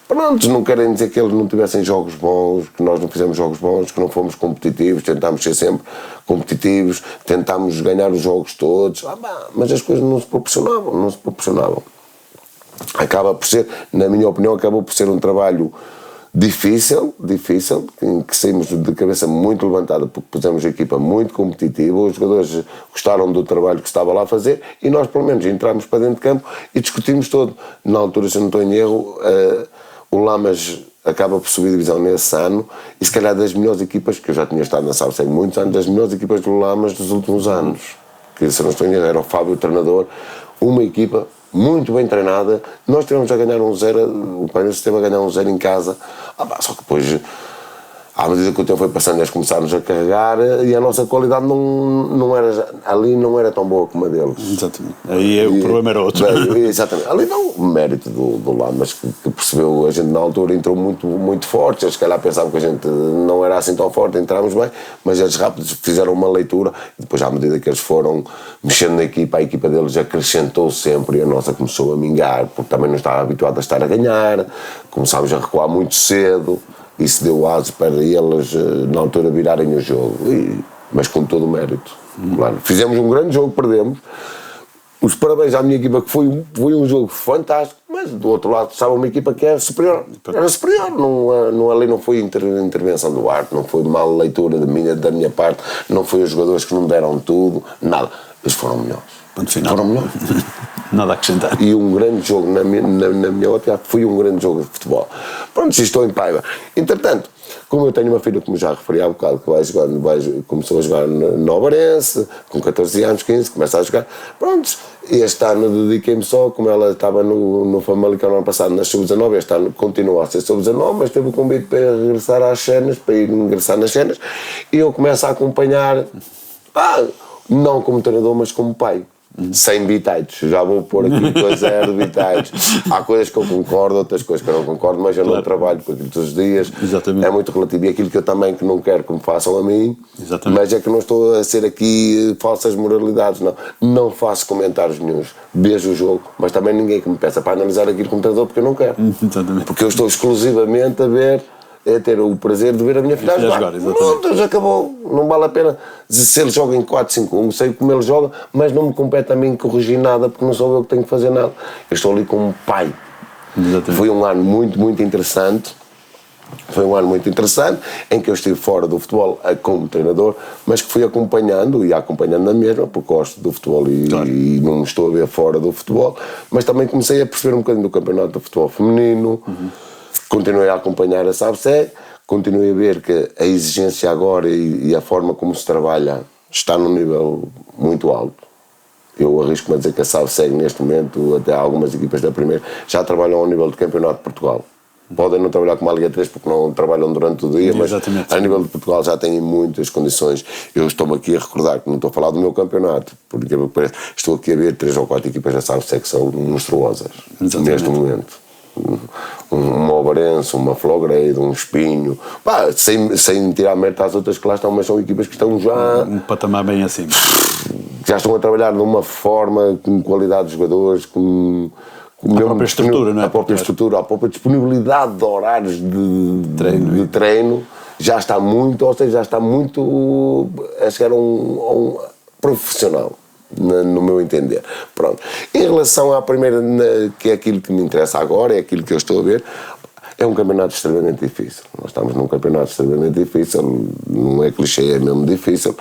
Pronto, não querem dizer que eles não tivessem jogos bons, que nós não fizemos jogos bons, que não fomos competitivos, tentámos ser sempre competitivos, tentámos ganhar os jogos todos, mas as coisas não se proporcionavam. Acaba por ser, na minha opinião, acabou por ser um trabalho difícil, em que saímos de cabeça muito levantada porque pusemos a equipa muito competitiva, os jogadores gostaram do trabalho que estava lá a fazer e nós pelo menos entramos para dentro de campo e discutimos todo. Na altura, se eu não estou em erro, o Lamas acaba por subir divisão nesse ano e se calhar das melhores equipas, que eu já tinha estado na SABSEG muitos anos, das melhores equipas do Lamas dos últimos anos, que se eu não estou em erro era o Fábio, o treinador, uma equipa muito bem treinada. Nós tivemos a ganhar 1-0, o Palmeiras esteve a ganhar 1-0 em casa, só que depois, à medida que o tempo foi passando, nós começámos a carregar e a nossa qualidade não era tão boa como a deles. Exatamente. Aí o problema era outro. Exatamente. Ali não, o mérito do Lamas, que percebeu, a gente na altura entrou muito, muito forte, eles se calhar pensavam que a gente não era assim tão forte, entrámos bem, mas eles rápidos fizeram uma leitura e depois, à medida que eles foram mexendo na equipa, a equipa deles acrescentou sempre e a nossa começou a mingar, porque também não estava habituado a estar a ganhar, começámos a recuar muito cedo. Isso deu aso para eles, na altura, virarem o jogo, mas com todo o mérito. Claro. Fizemos um grande jogo, perdemos. Os parabéns à minha equipa, que foi um jogo fantástico, mas do outro lado estava uma equipa que era superior. Ali não foi intervenção do Arte, não foi mal leitura da minha parte, não foi os jogadores que não deram tudo, nada. Eles foram melhores. Ponto final. Foram melhores. Nada a acrescentar. E um grande jogo, na minha ótica, foi um grande jogo de futebol. Pronto, estou em Paiva. Entretanto, como eu tenho uma filha, como já referi há bocado, que começou a jogar no Obarense, com 14 anos, 15, começa a jogar. Pronto, este ano dediquei-me só, como ela estava no Famalicão no ano passado, na Sub-19, este ano continua a ser Sub-19, mas teve o convite para regressar às cenas, para ir ingressar nas cenas, e eu começo a acompanhar, não como treinador, mas como pai. Sem bitites, já vou pôr aqui coisa zero bitites. Há coisas que eu concordo, outras coisas que eu não concordo, mas eu não trabalho com aquilo todos os dias. Exatamente. É muito relativo. E aquilo que eu também que não quero que me façam a mim. Exatamente. Mas é que não estou a ser aqui falsas moralidades, não faço comentários nenhuns, vejo o jogo, mas também ninguém que me peça para analisar aquilo como treinador, porque eu não quero. Exatamente. Porque eu estou exclusivamente a ver, ter o prazer de ver a minha filha jogar. Não, já acabou, não vale a pena. Se ele joga em 4-5-1, sei como ele joga, mas não me compete a mim corrigir nada, porque não sou eu que tenho que fazer nada. Eu estou ali como um pai. Exatamente. Foi um ano muito, muito interessante. Em que eu estive fora do futebol como treinador, mas que fui acompanhando na mesma, porque gosto do futebol e não me estou a ver fora do futebol, mas também comecei a perceber um bocadinho do campeonato do futebol feminino. Continuei a acompanhar a SABSEG, continuei a ver que a exigência agora e a forma como se trabalha está num nível muito alto. Eu arrisco-me a dizer que a SABSEG neste momento, até algumas equipas da primeira, já trabalham ao nível de campeonato de Portugal. Podem não trabalhar como a Liga 3 porque não trabalham durante o dia, mas a nível de Portugal já têm muitas condições. Eu estou-me aqui a recordar que não estou a falar do meu campeonato, porque estou aqui a ver 3 ou 4 equipas da SABSEG que são monstruosas neste momento. Uma Obarense, uma Flogredo, um Espinho, sem tirar mérito às outras que lá estão, mas são equipas que estão já um patamar bem acima, já estão a trabalhar de uma forma, com qualidade de jogadores, com a própria estrutura, não é? A própria estrutura, a própria disponibilidade de horários de treino já está muito, ou seja, já está muito a chegar a um profissional. No meu entender. Pronto. Em relação à primeira, que é aquilo que me interessa agora, é aquilo que eu estou a ver, é um campeonato extremamente difícil. Nós estamos num campeonato extremamente difícil, não é clichê, é mesmo difícil.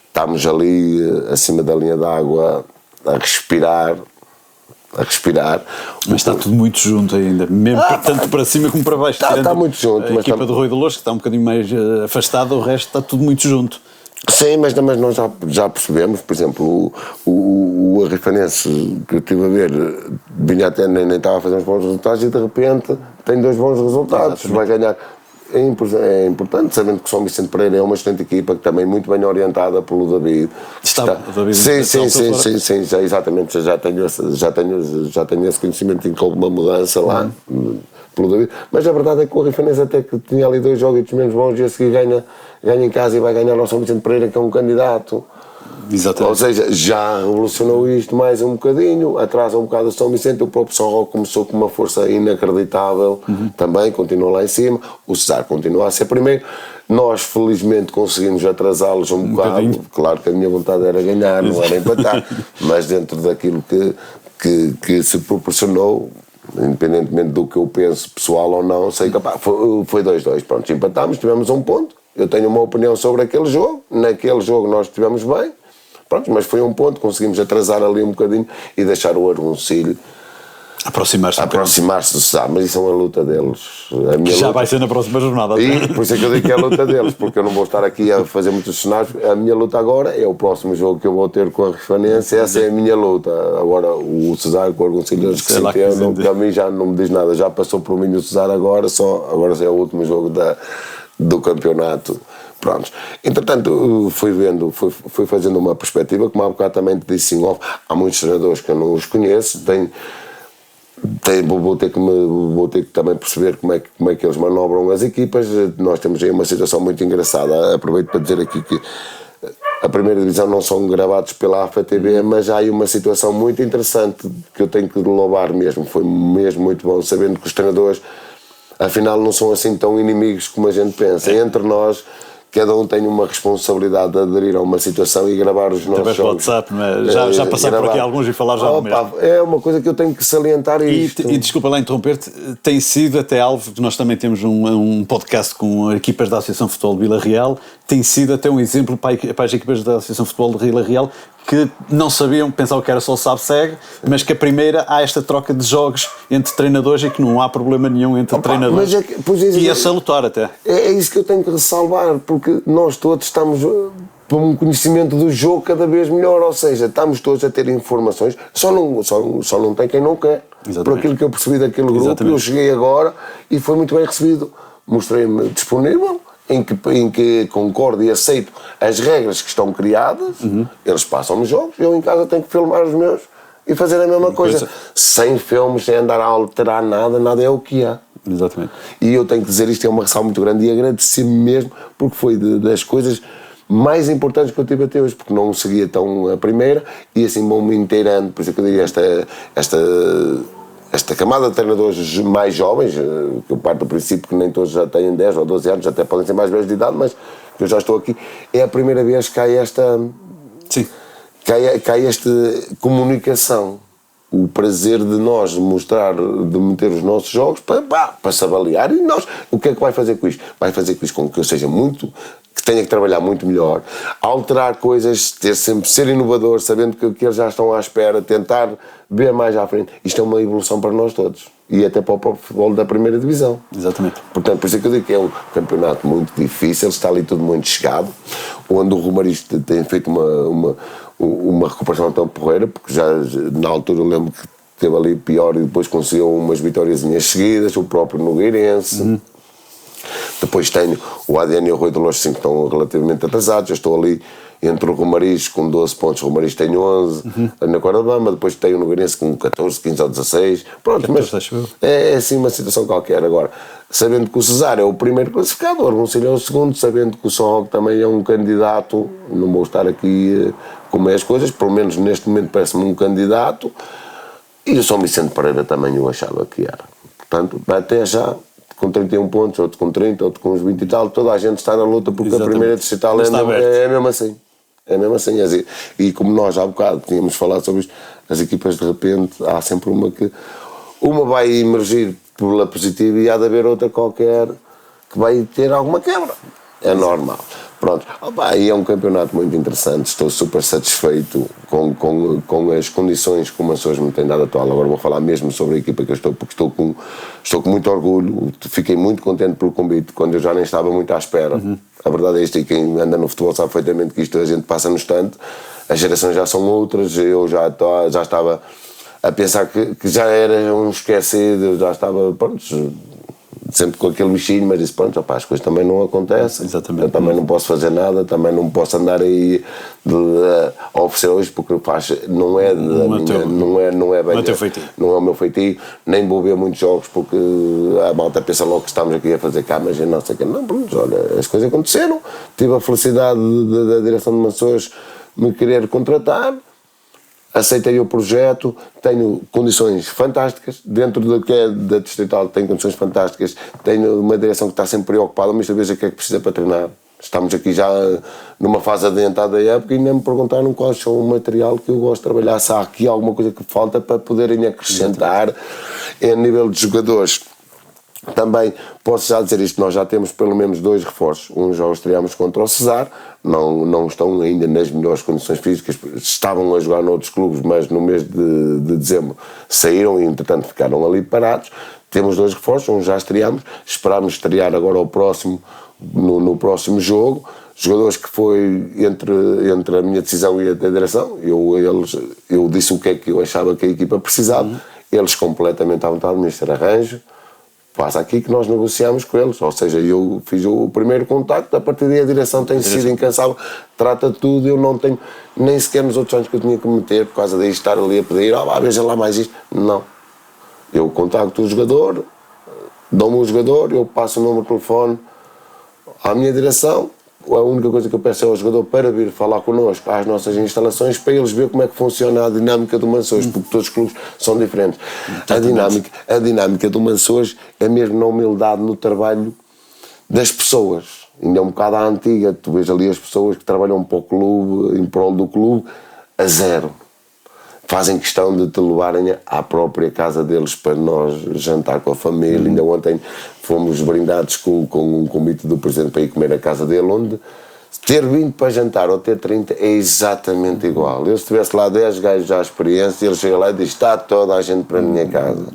Estamos ali acima da linha d'água a respirar. Mas está tudo muito junto ainda, mesmo tanto para cima como para baixo. Está muito junto. A equipa do Rui de Lourdes, que está um bocadinho mais afastada, o resto está tudo muito junto. Sim, mas nós já percebemos, por exemplo, o Arrifanense que eu estive a ver, vinha até nem estava a fazer uns bons resultados e de repente tem 2 bons resultados, vai ganhar. É importante, sabendo que o São Vicente Pereira é uma excelente equipa, que também muito bem orientada pelo David. O David sim, exatamente, já tenho esse conhecimento em que houve uma mudança lá pelo David, mas a verdade é que o Arrifanense até que tinha ali 2 jogos menos bons e a seguir ganha em casa e vai ganhar ao São Vicente Pereira, que é um candidato. Exatamente. Ou seja, já revolucionou isto mais um bocadinho, atrasa um bocado o São Vicente, o próprio São Roque começou com uma força inacreditável, também continua lá em cima, o Cesar continua a ser primeiro, nós felizmente conseguimos atrasá-los um bocado, claro que a minha vontade era ganhar, não era empatar, mas dentro daquilo que se proporcionou, independentemente do que eu penso pessoal ou não, sei que foi 2-2, pronto, empatámos, tivemos um ponto, eu tenho uma opinião sobre aquele jogo, naquele jogo nós estivemos bem, pronto, mas foi um ponto, conseguimos atrasar ali um bocadinho e deixar o Arguncilho aproximar-se do Cesar, mas isso é uma luta deles. Vai ser na próxima jornada. E por isso é que eu digo que é a luta deles, porque eu não vou estar aqui a fazer muitos cenários. A minha luta agora é o próximo jogo que eu vou ter com a Arrifanense, essa é a minha luta. Agora o Cesar com o Arguncilho, que a mim já não me diz nada, já passou por mim o Cesar agora é o último jogo do campeonato. Pronto. Entretanto, fui fazendo uma perspectiva, como há bocado também te disse em off, há muitos treinadores que eu não os conheço, vou ter que também perceber como é que eles manobram as equipas. Nós temos aí uma situação muito engraçada, aproveito para dizer aqui que a primeira divisão não são gravados pela AFTV, mas há aí uma situação muito interessante que eu tenho que louvar mesmo, foi mesmo muito bom, sabendo que os treinadores afinal não são assim tão inimigos como a gente pensa. Entre nós, cada um tem uma responsabilidade de aderir a uma situação e gravar os nossos jogos. WhatsApp, mas já passaram por aqui alguns e falar já no mesmo. É uma coisa que eu tenho que salientar isto. E desculpa lá interromper-te, tem sido até alvo, nós também temos um podcast com equipas da Associação de Futebol de Vila Real, tem sido até um exemplo para as equipas da Associação de Futebol de Vila Real que não sabiam, pensavam que era só sabe-segue, mas que a primeira há esta troca de jogos entre treinadores e que não há problema nenhum entre treinadores. E é salutar até. É isso que eu tenho que ressalvar, porque nós todos estamos para um conhecimento do jogo cada vez melhor, ou seja, estamos todos a ter informações, só não tem quem não quer. Exatamente. Por aquilo que eu percebi daquele grupo, exatamente. Eu cheguei agora e foi muito bem recebido. Mostrei-me disponível, em que concordo e aceito as regras que estão criadas, eles passam-me jogos, eu em casa tenho que filmar os meus e fazer a mesma coisa. Sem filmes, sem andar a alterar nada é o que há. Exatamente. E eu tenho que dizer isto, é uma ressalva muito grande e agradecer mesmo, porque foi das coisas mais importantes que eu tive até hoje, porque não seguia tão a primeira e assim vou-me inteirando, por isso que eu diria esta camada de treinadores mais jovens, que eu parto do princípio que nem todos já têm 10 ou 12 anos, até podem ser mais velhos de idade, mas eu já estou aqui, é a primeira vez que há esta comunicação, o prazer de nós mostrar, de meter os nossos jogos para se avaliar, e nós, o que é que vai fazer com isto? Vai fazer com isto com que eu seja que tenha que trabalhar muito melhor, alterar coisas, ser inovador, sabendo que eles já estão à espera, tentar ver mais à frente. Isto é uma evolução para nós todos e até para o próprio futebol da primeira divisão. Exatamente. Portanto, por isso é que eu digo que é um campeonato muito difícil, está ali tudo muito chegado, onde o Romariz tem feito uma recuperação tão porreira, porque já na altura eu lembro que teve ali pior e depois conseguiu umas vitóriazinhas seguidas, o próprio Nogueirense. Depois tenho o ADN e o Rui de Lourdes, que estão relativamente atrasados. Eu estou ali entre o Romariz com 12 pontos, o Romariz tem 11, na Corda-Bamba. Depois tenho o Nogueirense com 14, 15 ou 16. Pronto, 14, mas é assim uma situação qualquer. Agora, sabendo que o Cesar é o primeiro classificado, o Arguncilho é o segundo, sabendo que o São Roque também é um candidato, não vou estar aqui como é as coisas, pelo menos neste momento parece-me um candidato, e o São Vicente Pereira também eu achava que era. Portanto, até já, com 31 pontos, outro com 30, outro com uns 20 e tal, toda a gente está na luta porque exatamente. A primeira distrital é mesmo assim. É mesmo assim. E como nós há bocado tínhamos falado sobre isto, as equipas de repente, há sempre uma vai emergir pela positiva e há de haver outra qualquer que vai ter alguma quebra. É normal. Pronto, e é um campeonato muito interessante, estou super satisfeito com as condições que o Mançores me tem dado atual. Agora vou falar mesmo sobre a equipa que eu estou, porque estou com muito orgulho, fiquei muito contente pelo convite, quando eu já nem estava muito à espera. A verdade é isto, e quem anda no futebol sabe perfeitamente que isto a gente passa no instante, as gerações já são outras, eu já estava a pensar que já era um esquecido, já estava, pronto, sempre com aquele bichinho, mas disse, pronto, as coisas também não acontecem. Exatamente. Eu também não posso fazer nada, também não posso andar aí a oferecer hoje, porque não é o meu feitio, nem vou ver muitos jogos, porque a malta pensa logo que estamos aqui a fazer camas e não sei o que. Não, pronto, olha, as coisas aconteceram, tive a felicidade da direção de Mançores me querer contratar, aceitei o projeto, tenho condições fantásticas, dentro do que é da Distrital tenho condições fantásticas, tenho uma direção que está sempre preocupada, mas talvez o que é que precisa para treinar. Estamos aqui já numa fase adiantada da época e nem me perguntaram qual é o material que eu gosto de trabalhar, se há aqui alguma coisa que falta para poderem acrescentar a nível de jogadores. Também posso já dizer isto, nós já temos pelo menos 2 reforços, um já os estreámos contra o Cesar, não estão ainda nas melhores condições físicas, estavam a jogar noutros clubes, mas no mês de dezembro saíram e entretanto ficaram ali parados. Temos 2 reforços, um já estreámos, esperámos estrear agora o próximo, no próximo jogo, jogadores que foi entre a minha decisão e a da direção, eu disse o que é que eu achava que a equipa precisava, eles completamente à vontade, Mr. Arranjo, passa aqui que nós negociamos com eles, ou seja, eu fiz o primeiro contacto, a partir daí a direção tem sido incansável, trata de tudo, eu não tenho, nem sequer nos outros anos que eu tinha que meter, por causa daí estar ali a pedir, veja lá mais isto, não. Eu contacto o jogador, dou-me o jogador, eu passo o número de telefone à minha direção, a única coisa que eu peço é ao jogador para vir falar connosco às nossas instalações, para eles verem como é que funciona a dinâmica do Mançores, porque todos os clubes são diferentes. A dinâmica do Mançores é mesmo na humildade, no trabalho das pessoas. Ainda é um bocado à antiga, tu vês ali as pessoas que trabalham para o clube, em prol do clube, a zero. Fazem questão de te levarem à própria casa deles para nós jantar com a família. Ainda ontem fomos brindados com um convite do presidente para ir comer à casa dele, onde ter 20 para jantar ou ter 30 é exatamente igual. Eu, se tivesse lá 10 gajos já à experiência, ele chega lá e diz, está toda a gente para a minha casa.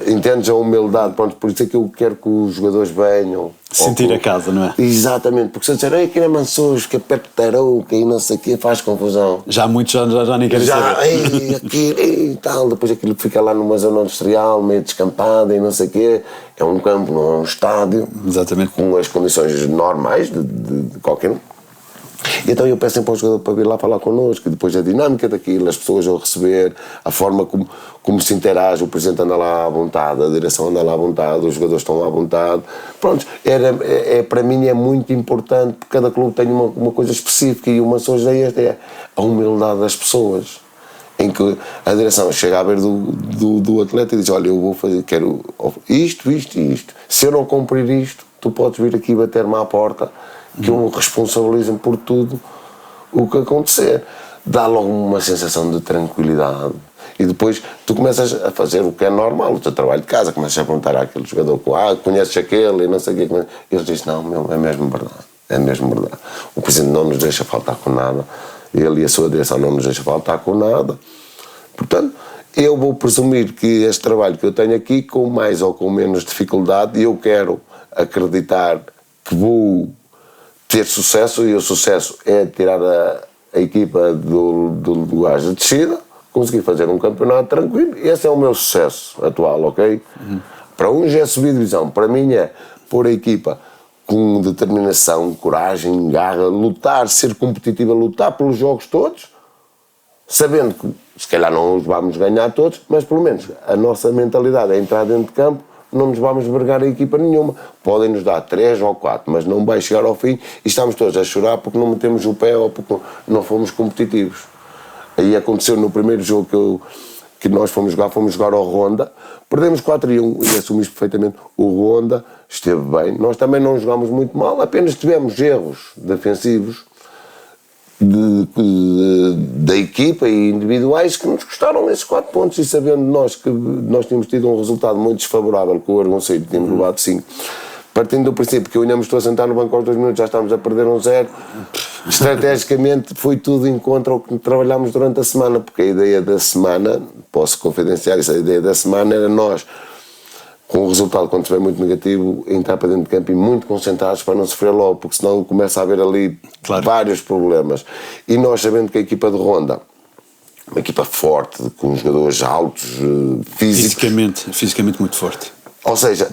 Entendes a humildade? Pronto, por isso é que eu quero que os jogadores venham. Sentir a casa, não é? Exatamente, porque se eu disser, aqui é Mançores, que é perto de Tarouca e não sei o quê, faz confusão. Já muitos já nem querem saber. Aqui e tal, depois aquilo fica lá numa zona industrial, meio descampada e não sei o quê. É um campo, não é um estádio. Exatamente. Com as condições normais de qualquer um. E então eu peço sempre ao jogador para vir lá falar connosco, e depois a dinâmica daquilo, as pessoas ao receber, a forma como se interage, o presidente anda lá à vontade, a direção anda lá à vontade, os jogadores estão lá à vontade. Pronto, para mim é muito importante, porque cada clube tem uma coisa específica, e uma coisa é a humildade das pessoas, em que a direção chega a ver do atleta e diz, olha, eu vou fazer, quero isto e isto, se eu não cumprir isto, tu podes vir aqui bater-me à porta, que eu me responsabilizo por tudo o que acontecer. Dá logo uma sensação de tranquilidade. E depois tu começas a fazer o que é normal, o teu trabalho de casa, começas a perguntar àquele jogador, conheces aquele e não sei o quê. Eles dizem, não, meu, é mesmo verdade. O presidente não nos deixa faltar com nada, ele e a sua direção não nos deixa faltar com nada. Portanto, eu vou presumir que este trabalho que eu tenho aqui, com mais ou com menos dificuldade, eu quero acreditar que vou ter sucesso, e o sucesso é tirar a equipa do lugar de descida, conseguir fazer um campeonato tranquilo. Esse é o meu sucesso atual, ok? Para uns é subir divisão, para mim é pôr a equipa com determinação, coragem, garra, lutar, ser competitiva, lutar pelos jogos todos, sabendo que se calhar não os vamos ganhar todos, mas pelo menos a nossa mentalidade é entrar dentro de campo, não nos vamos vergar a equipa nenhuma. Podem nos dar 3 ou 4, mas não vai chegar ao fim e estamos todos a chorar porque não metemos o pé ou porque não fomos competitivos. Aí aconteceu no primeiro jogo que nós fomos jogar ao Ronda, perdemos 4-1 e assumimos perfeitamente. O Ronda esteve bem, nós também não jogámos muito mal, apenas tivemos erros defensivos da equipa e individuais que nos custaram esses 4 pontos, e sabendo nós que nós tínhamos tido um resultado muito desfavorável com o Argoncilho, tínhamos levado 5, partindo do princípio que eu ainda me estou a sentar no banco aos 2 minutos, já estamos a perder 1-0, estrategicamente foi tudo em contra o que trabalhámos durante a semana, porque a ideia da semana, posso confidenciar isso, a ideia da semana era nós, com o resultado, quando estiver muito negativo, entrar para dentro de campo e muito concentrados para não sofrer logo, porque senão começa a haver ali vários problemas. E nós, sabendo que a equipa de Ronda, uma equipa forte, com jogadores altos, físicos, fisicamente muito forte. ou seja,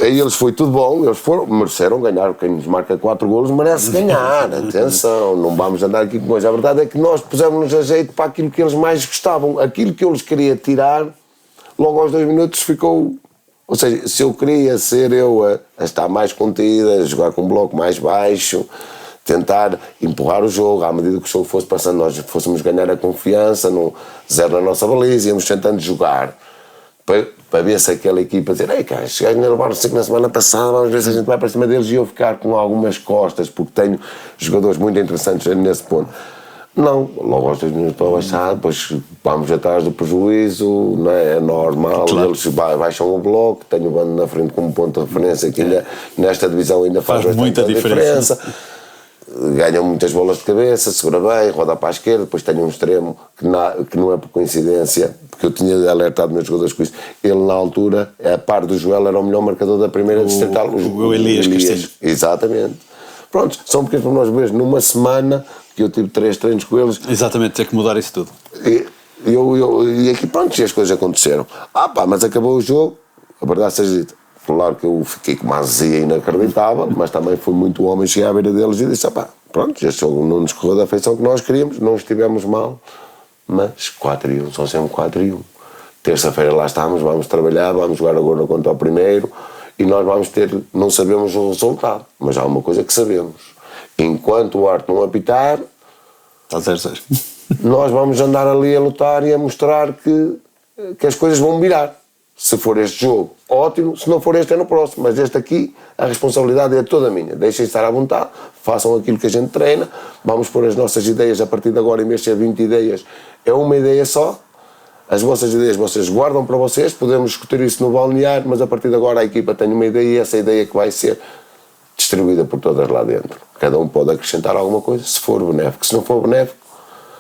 a eles foi tudo bom, eles mereceram ganhar. Quem nos marca 4 golos merece ganhar. Atenção, não vamos andar aqui com coisa. A verdade é que nós pusemos-nos a jeito para aquilo que eles mais gostavam, aquilo que eu lhes queria tirar, logo aos 2 minutos ficou. Ou seja, se eu queria ser eu a estar mais contido, a jogar com um bloco mais baixo, tentar empurrar o jogo, à medida que o jogo fosse passando, nós fôssemos ganhar a confiança, no 0 na nossa baliza, íamos tentando jogar para ver se aquela equipa dizer, ei cara, estes gajos levaram 5 na semana passada, vamos ver se a gente vai para cima deles, e eu ficar com algumas costas, porque tenho jogadores muito interessantes nesse ponto. Não, logo aos 2 minutos para baixar, depois vamos atrás do prejuízo, não é normal, claro. Eles baixam o bloco, tenho o Bando na frente como ponto de referência, que ainda, nesta divisão ainda faz muita diferença. Ganham muitas bolas de cabeça, segura bem, roda para a esquerda, depois tenho um extremo que não é por coincidência, porque eu tinha alertado meus jogadores com isso. Ele na altura, a par do Joel, era o melhor marcador da primeira distrital. O Elias Castilho. Exatamente. Pronto, são pequenos para nós ver numa semana que eu tive 3 treinos com eles. Exatamente, tem que mudar isso tudo. E aqui pronto, e as coisas aconteceram. Mas acabou o jogo, a verdade seja dita. Claro que eu fiquei com uma azia inacreditável, mas também fui muito homem, cheguei à beira deles e disse, pronto, este jogo não nos correu da feição que nós queríamos, não estivemos mal, mas 4-1, são sempre 4-1. Terça-feira lá estamos, vamos trabalhar, vamos jogar agora contra o primeiro, e nós vamos não sabemos o resultado, mas há uma coisa que sabemos. Enquanto o árbitro não apitar, está 0-0. Nós vamos andar ali a lutar e a mostrar que as coisas vão virar. Se for este jogo, ótimo, se não for este é no próximo, mas este aqui, a responsabilidade é toda minha. Deixem estar à vontade, façam aquilo que a gente treina, vamos pôr as nossas ideias a partir de agora, em vez de ser 20 ideias, é uma ideia só. As vossas ideias vocês guardam para vocês, podemos discutir isso no balneário, mas a partir de agora a equipa tem uma ideia e essa ideia que vai ser distribuída por todas lá dentro. Cada um pode acrescentar alguma coisa, se for benéfico. Se não for benéfico,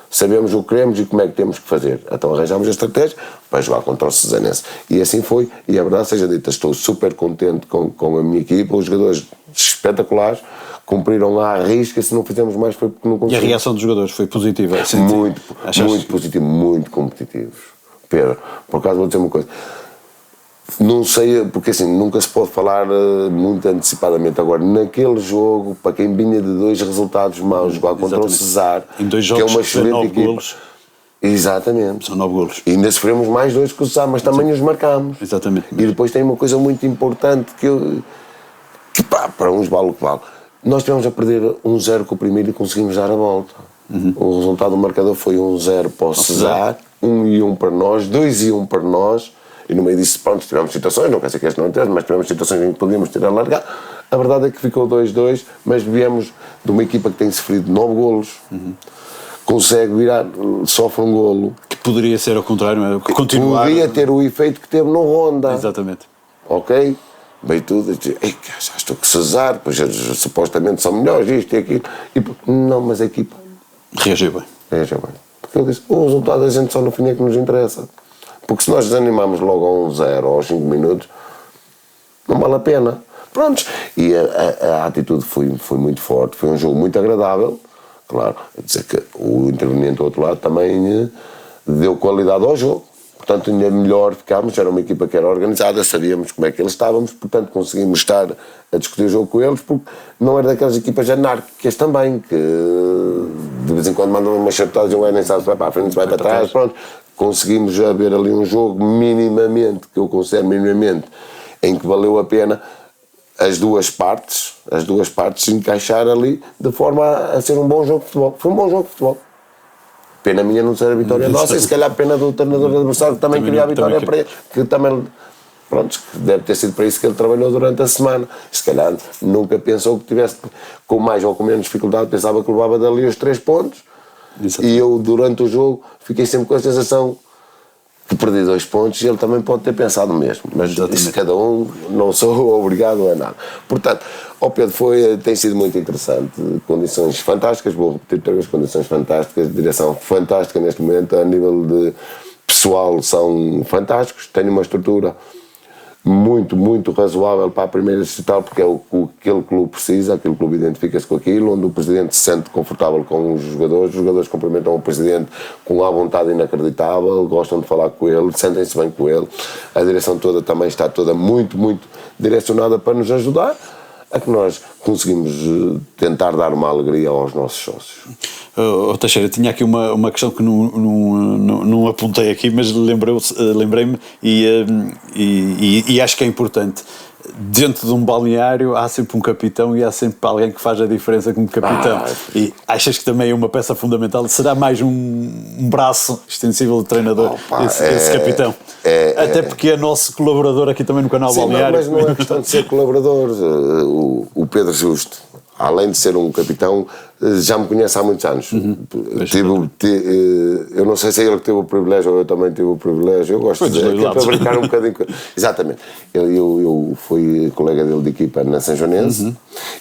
sabemos o que queremos e como é que temos que fazer. Então arranjamos a estratégia para jogar contra o Cesanense. E assim foi, e a verdade seja dita, estou super contente com a minha equipa, os jogadores espetaculares, cumpriram lá a risca, se não fizemos mais foi porque não conseguimos. E a reação dos jogadores foi positiva? Muito positiva, muito competitivos. Pedro, por acaso vou dizer uma coisa, não sei, porque assim, nunca se pode falar muito antecipadamente agora, naquele jogo, para quem vinha de 2 resultados maus, jogar contra o Cesar, em 2 jogos, que é uma excelente equipa. Golos. Exatamente. São 9 golos. E ainda sofremos mais 2 que o Cesar, mas também os marcámos. Exatamente. E depois tem uma coisa muito importante que para uns vale o que vale. Nós tivemos a perder 1-0 com o primeiro e conseguimos dar a volta. O resultado do marcador foi 1-0 para o Cesar, 1-1 para nós, 2-1 para nós. E no meio disso, pronto, tivemos situações, não quer dizer que este não teve, mas tivemos situações em que podíamos ter alargado. A verdade é que ficou 2-2, mas viemos de uma equipa que tem sofrido 9 golos, consegue virar, sofre um golo. Que poderia ser ao contrário, continuar. Poderia ter o efeito que teve no Ronda. Exatamente. Ok? Veio tudo e disse, já estou com Cesar, pois eles supostamente são melhores, isto e aquilo. Não, mas a equipa reagiu bem. Porque eu disse, o resultado a gente só no fim é que nos interessa. Porque se nós desanimamos logo a 1-0 aos 5 minutos, não vale a pena. Prontos. E a atitude foi muito forte, foi um jogo muito agradável. Claro, dizer que o interveniente do outro lado também deu qualidade ao jogo. Portanto, ainda melhor ficámos, era uma equipa que era organizada, sabíamos como é que eles estávamos, portanto conseguimos estar a discutir o jogo com eles, porque não era daquelas equipas anárquicas também, que de vez em quando mandam uma chapetagem, nem sabe se vai para a frente, se vai para trás, pronto. Conseguimos haver ali um jogo minimamente, que eu considero minimamente, em que valeu a pena as duas partes se encaixar ali de forma a ser um bom jogo de futebol. Foi um bom jogo de futebol. Pena minha não ser a vitória nossa, e se calhar pena do treinador adversário que também queria a vitória para ele, que também, pronto, deve ter sido para isso que ele trabalhou durante a semana. Se calhar nunca pensou que tivesse, com mais ou com menos dificuldade, pensava que levava dali os 3 pontos. Exatamente. E eu, durante o jogo, fiquei sempre com a sensação que perdi 2 pontos, e ele também pode ter pensado o mesmo, mas isso cada um, não sou obrigado a nada. Portanto, ao Pedro tem sido muito interessante, condições fantásticas, vou repetir outra vez, condições fantásticas, direção fantástica neste momento, a nível de pessoal são fantásticos, tenho uma estrutura muito, muito razoável para a primeira distrital, porque é o que aquele clube precisa, aquele clube identifica-se com aquilo, onde o presidente se sente confortável com os jogadores cumprimentam o presidente com uma vontade inacreditável, gostam de falar com ele, sentem-se bem com ele, a direção toda também está toda muito, muito direcionada para nos ajudar a que nós conseguimos tentar dar uma alegria aos nossos sócios. Teixeira, tinha aqui uma questão que não apontei aqui, mas lembrei-me e acho que é importante. Dentro de um balneário há sempre um capitão e há sempre alguém que faz a diferença como capitão. E achas que também é uma peça fundamental? Será mais um braço extensível do treinador, esse capitão? Até porque é nosso colaborador aqui também no canal Balneário. Mas não é questão de ser colaborador. O Pedro Justo, além de ser um capitão, já me conhece há muitos anos. Eu não sei se é ele que teve o privilégio ou eu também tive o privilégio. Eu gosto de dizer, para brincar um bocadinho. Exatamente. Eu fui colega dele de equipa na São Joanense,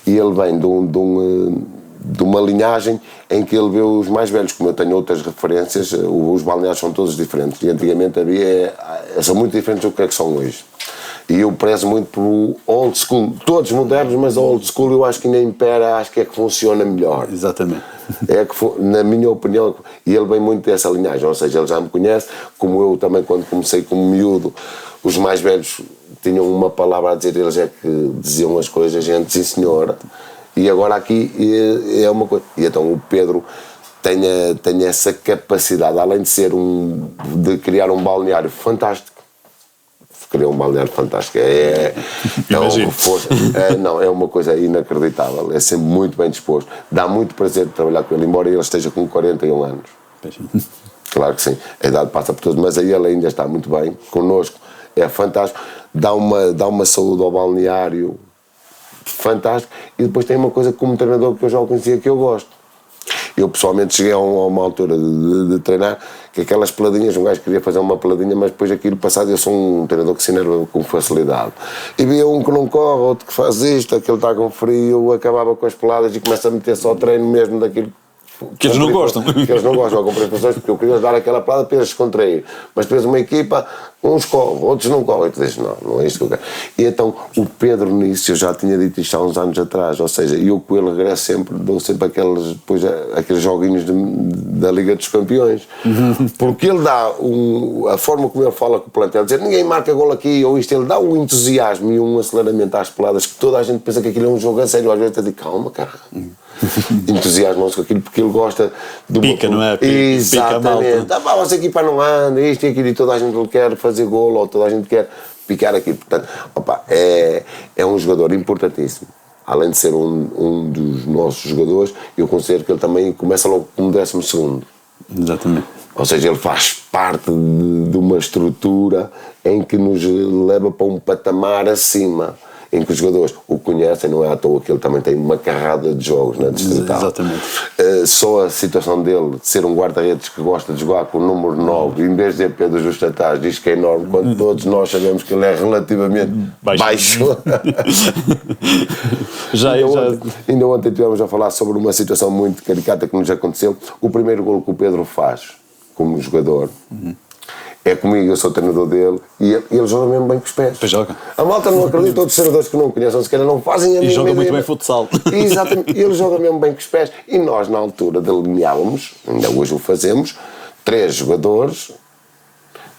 e ele vem de uma linhagem em que ele vê os mais velhos. Como eu tenho outras referências, os balneários são todos diferentes, e antigamente são muito diferentes do que são hoje. E eu prezo muito pelo old school, todos modernos, mas old school eu acho que ainda impera, acho que é que funciona melhor. Exatamente. É que, na minha opinião, e ele vem muito dessa linhagem, ou seja, ele já me conhece, como eu também, quando comecei como miúdo, os mais velhos tinham uma palavra a dizer, eles é que diziam as coisas, gente, sim senhora, e agora aqui é uma coisa. E então o Pedro tem essa capacidade, além de de criar um balneário fantástico, criou um balneário fantástico, é uma coisa inacreditável, é sempre muito bem disposto, dá muito prazer de trabalhar com ele, embora ele esteja com 41 anos. Claro que sim, a idade passa por tudo, mas aí ele ainda está muito bem, connosco, é fantástico, dá uma saúde ao balneário fantástico, e depois tem uma coisa como treinador que eu já o conhecia, que eu gosto. Eu pessoalmente cheguei a uma altura de treinar que aquelas peladinhas, um gajo queria fazer uma peladinha, mas depois aquilo passado, eu sou um treinador que se enerva com facilidade. E via um que não corre, outro que faz isto, aquele está com frio, acabava com as peladas e começa a meter só treino mesmo daquilo que eles não gostam. Que eles não gostam, com preparações, porque eu queria dar aquela pelada para eles descontrair. Mas depois uma equipa, uns correm, outros não correm. E tu dizes, não é isto que eu quero. E então o Pedro nisso, eu já tinha dito isto há uns anos atrás, ou seja, eu com ele regresso sempre, dou sempre aqueles joguinhos da Liga dos Campeões. Porque ele dá a forma como ele fala com o plantel, dizer ninguém marca gol aqui ou isto, ele dá um entusiasmo e um aceleramento às peladas que toda a gente pensa que aquilo é um jogo a sério. Às vezes eu digo, calma, cara. Entusiasmam-se com aquilo porque ele gosta de pica, não é? Exatamente. Você aqui para não anda, isto e aquilo, e toda a gente quer fazer golo ou toda a gente quer picar aquilo. Portanto, é um jogador importantíssimo. Além de ser um dos nossos jogadores, eu considero que ele também começa logo com 12º. Exatamente. Ou seja, ele faz parte de uma estrutura em que nos leva para um patamar acima, em que os jogadores o conhecem, não é à toa que ele também tem uma carrada de jogos na distrital. Exatamente. Só a situação dele de ser um guarda-redes que gosta de jogar com o número 9, em vez de dizer Pedro Justo atrás, diz que é enorme, quando todos nós sabemos que ele é relativamente baixo. Ainda ontem estivemos a falar sobre uma situação muito caricata que nos aconteceu. O primeiro golo que o Pedro faz como jogador, é comigo, eu sou o treinador dele, e ele joga mesmo bem com os pés. Joga. A malta não acredita, outros treinadores que não conhecem sequer não fazem a mínima ideia. E joga muito bem futsal. Exatamente, ele joga mesmo bem com os pés. E nós, na altura, delineávamos, ainda hoje o fazemos, 3 jogadores